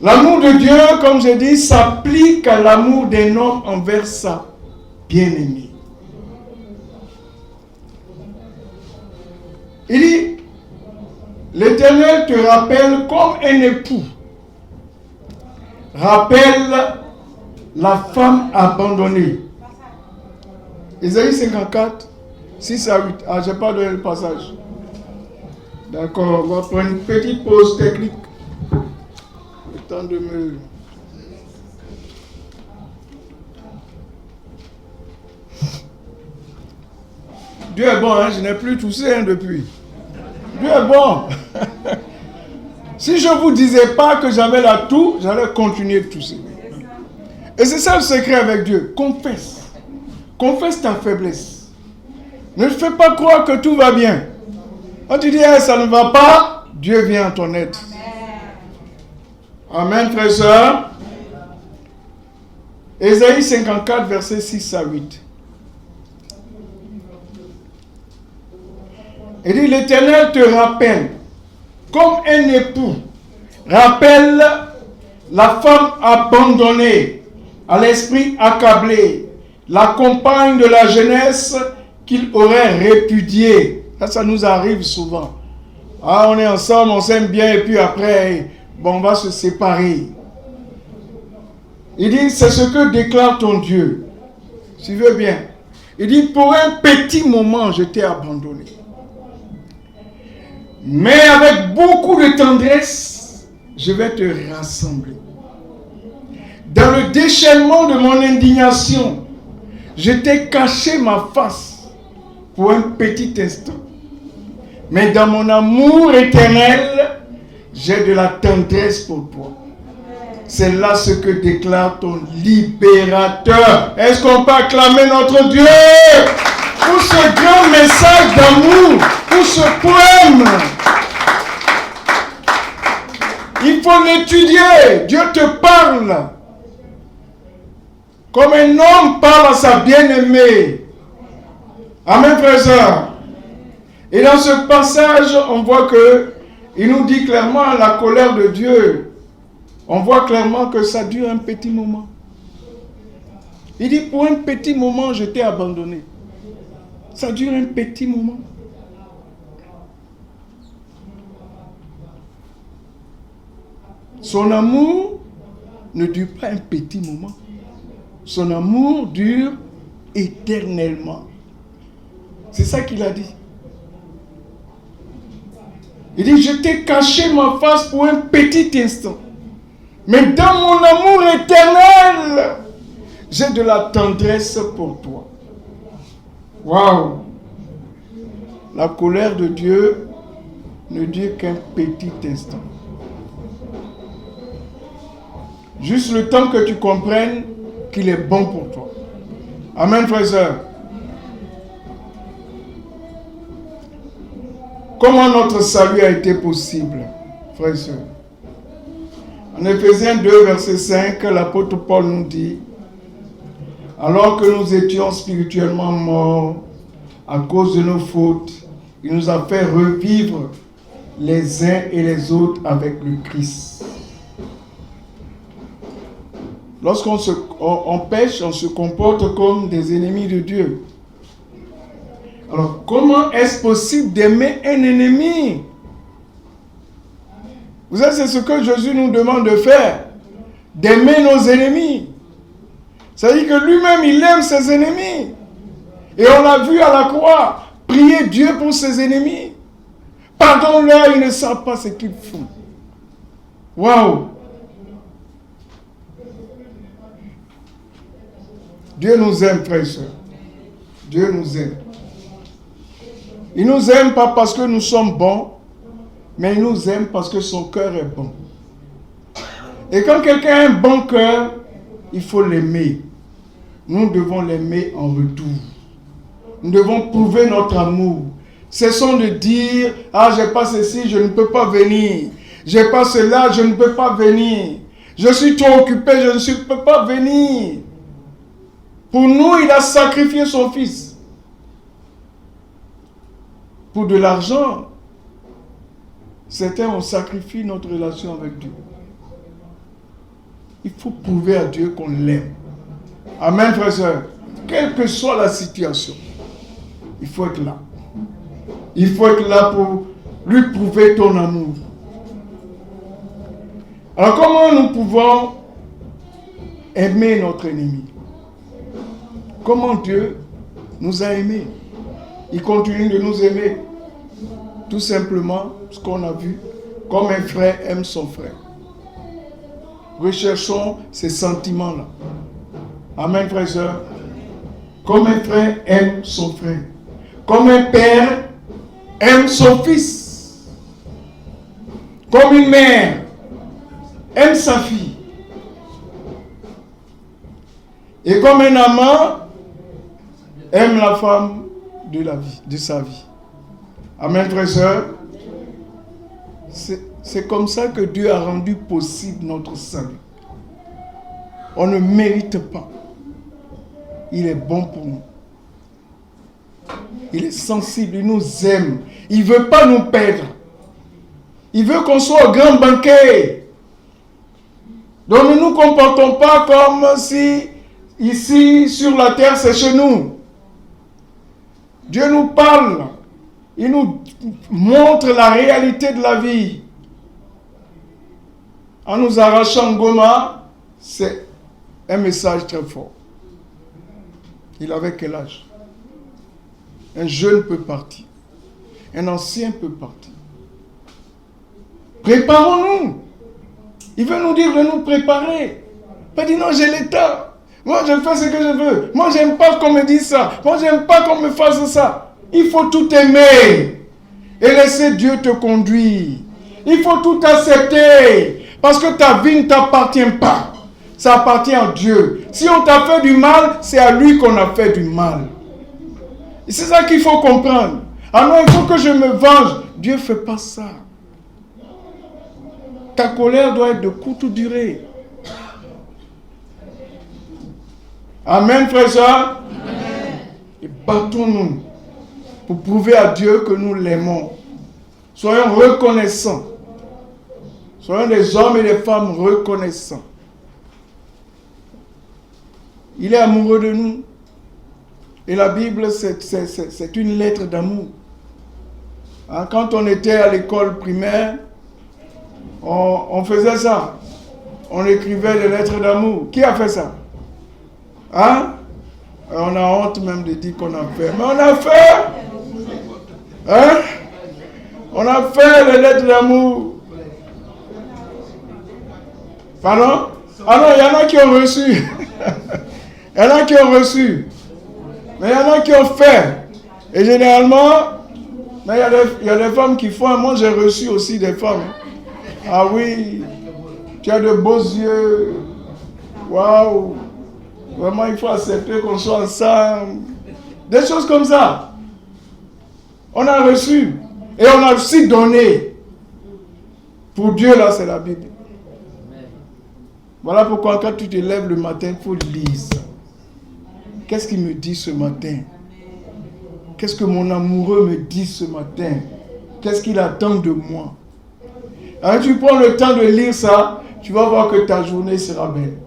L'amour de Dieu, comme je dis, s'applique à l'amour d'un homme envers sa bien-aimée. Il dit, l'Éternel te rappelle comme un époux rappelle la femme abandonnée. Isaïe 54, 6 à 8. Ah, je n'ai pas donné le passage. D'accord, on va prendre une petite pause technique. Le temps de me... Dieu est bon, hein? Je n'ai plus toussé depuis. Dieu est bon. Si je ne vous disais pas que j'avais la toux, j'allais continuer de tousser. Et c'est ça le secret avec Dieu. Confesse. Confesse ta faiblesse. Ne fais pas croire que tout va bien. Quand tu dis ça ne va pas, Dieu vient à ton aide. Amen, frères et sœurs. Ésaïe 54, versets 6 à 8. Il dit, l'Éternel te rappelle, comme un époux rappelle la femme abandonnée, à l'esprit accablé, la compagne de la jeunesse qu'il aurait répudiée. Ça nous arrive souvent. Ah, on est ensemble, on s'aime bien, et puis après, bon, on va se séparer. Il dit, c'est ce que déclare ton Dieu. Tu veux bien. Il dit, pour un petit moment, je t'ai abandonné. Mais avec beaucoup de tendresse, je vais te rassembler. Dans le déchaînement de mon indignation, je t'ai caché ma face pour un petit instant. Mais dans mon amour éternel, j'ai de la tendresse pour toi. C'est là ce que déclare ton libérateur. Est-ce qu'on peut acclamer notre Dieu pour ce grand message d'amour, pour ce poème? Il faut l'étudier. Dieu te parle comme un homme parle à sa bien-aimée. Amen, frères et sœurs. Et dans ce passage, on voit que il nous dit clairement la colère de Dieu. On voit clairement que ça dure un petit moment. Il dit, pour un petit moment, je t'ai abandonné. Ça dure un petit moment. Son amour ne dure pas un petit moment. Son amour dure éternellement. C'est ça qu'il a dit. Il dit, je t'ai caché ma face pour un petit instant. Mais dans mon amour éternel, j'ai de la tendresse pour toi. Waouh! La colère de Dieu ne dure qu'un petit instant. Juste le temps que tu comprennes qu'il est bon pour toi. Amen, frères et sœurs. Comment notre salut a été possible, frères et sœurs? En Éphésiens 2, verset 5, l'apôtre Paul nous dit, alors que nous étions spirituellement morts à cause de nos fautes, il nous a fait revivre les uns et les autres avec le Christ. Lorsqu'on pêche, on se comporte comme des ennemis de Dieu. Alors, comment est-ce possible d'aimer un ennemi? Vous savez, c'est ce que Jésus nous demande de faire. d'aimer nos ennemis. C'est-à-dire que lui-même, il aime ses ennemis. Et on l'a vu à la croix, prier Dieu pour ses ennemis. Pardonne-leur, ils ne savent pas ce qu'ils font. Waouh! Dieu nous aime, frères et sœurs. Dieu nous aime. Il ne nous aime pas parce que nous sommes bons, mais il nous aime parce que son cœur est bon. Et quand quelqu'un a un bon cœur, il faut l'aimer. Nous devons l'aimer en retour. Nous devons prouver notre amour. Cessons de dire, ah, j'ai pas ceci, je ne peux pas venir. J'ai pas cela, je ne peux pas venir. Je suis trop occupé, je ne peux pas venir. Pour nous, il a sacrifié son fils. Pour de l'argent, certains ont sacrifié notre relation avec Dieu. Il faut prouver à Dieu qu'on l'aime. Amen, frères et sœurs. Quelle que soit la situation, il faut être là. Il faut être là pour lui prouver ton amour. Alors comment nous pouvons aimer notre ennemi? Comment Dieu nous a aimés? Il continue de nous aimer. Tout simplement, ce qu'on a vu, comme un frère aime son frère. Recherchons ces sentiments-là. Amen, frères et sœurs. Comme un frère aime son frère. Comme un père aime son fils. Comme une mère aime sa fille. Et comme un amant aime la femme de sa vie. Amen, frères et sœurs. C'est comme ça que Dieu a rendu possible notre salut. On ne mérite pas. Il est bon pour nous. Il est sensible, il nous aime. Il ne veut pas nous perdre. Il veut qu'on soit au grand banquet. Donc ne nous comportons pas comme si ici sur la terre c'est chez nous. Dieu nous parle. Il nous montre la réalité de la vie. En nous arrachant Goma, c'est un message très fort. Il avait quel âge? Un jeune peut partir. Un ancien peut partir. Préparons-nous. Il veut nous dire de nous préparer. Pas dire non, j'ai l'état. Moi, je fais ce que je veux. Moi, j'aime pas qu'on me dise ça. Moi, j'aime pas qu'on me fasse ça. Il faut tout aimer. Et laisser Dieu te conduire. Il faut tout accepter. Parce que ta vie ne t'appartient pas. Ça appartient à Dieu. Si on t'a fait du mal, c'est à lui qu'on a fait du mal. Et c'est ça qu'il faut comprendre. Alors il faut que je me venge. Dieu ne fait pas ça. Ta colère doit être de courte durée. Amen, frères et sœurs. Et battons-nous pour prouver à Dieu que nous l'aimons. Soyons reconnaissants. Soyons des hommes et des femmes reconnaissants. Il est amoureux de nous. Et la Bible, c'est une lettre d'amour. Hein, quand on était à l'école primaire, on faisait ça. On écrivait des lettres d'amour. Qui a fait ça? Hein? On a honte même de dire qu'on a fait. Mais on a fait. Hein? On a fait les lettres d'amour. Pardon? Ah non, il y en a qui ont reçu. Il y en a qui ont reçu. Mais il y en a qui ont fait. Et généralement, mais il y a des femmes qui font. Moi, j'ai reçu aussi des femmes. Ah oui, tu as de beaux yeux. Waouh. Vraiment, il faut accepter qu'on soit ensemble. Des choses comme ça. On a reçu. Et on a aussi donné. Pour Dieu, là, c'est la Bible. Voilà pourquoi quand tu te lèves le matin, il faut lire ça. Qu'est-ce qu'il me dit ce matin? Qu'est-ce que mon amoureux me dit ce matin? Qu'est-ce qu'il attend de moi? Alors tu prends le temps de lire ça, tu vas voir que ta journée sera belle.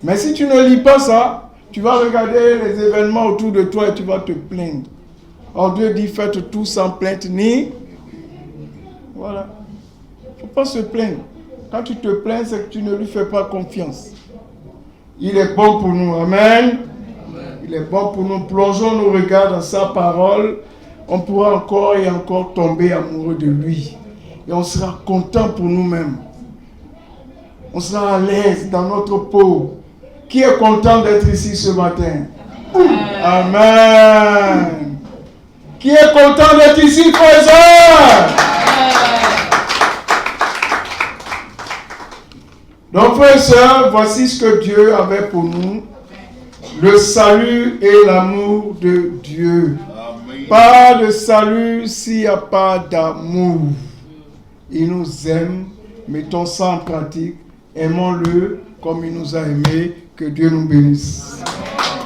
Mais si tu ne lis pas ça, tu vas regarder les événements autour de toi et tu vas te plaindre. Or Dieu dit, faites tout sans plainte ni... Voilà. Il ne faut pas se plaindre. Quand tu te plains, c'est que tu ne lui fais pas confiance. Il est bon pour nous. Amen. Il est bon pour nous. Plongeons nos regards dans sa parole. On pourra encore et encore tomber amoureux de lui. Et on sera content pour nous-mêmes. On sera à l'aise dans notre peau. Qui est content d'être ici ce matin? Amen. Qui est content d'être ici, frères et sœurs? Donc, frères et sœurs, voici ce que Dieu avait pour nous. Le salut et l'amour de Dieu. Amen. Pas de salut s'il n'y a pas d'amour. Il nous aime. Mettons ça en pratique. Aimons-le comme il nous a aimés. Que Dieu nous bénisse. Amen.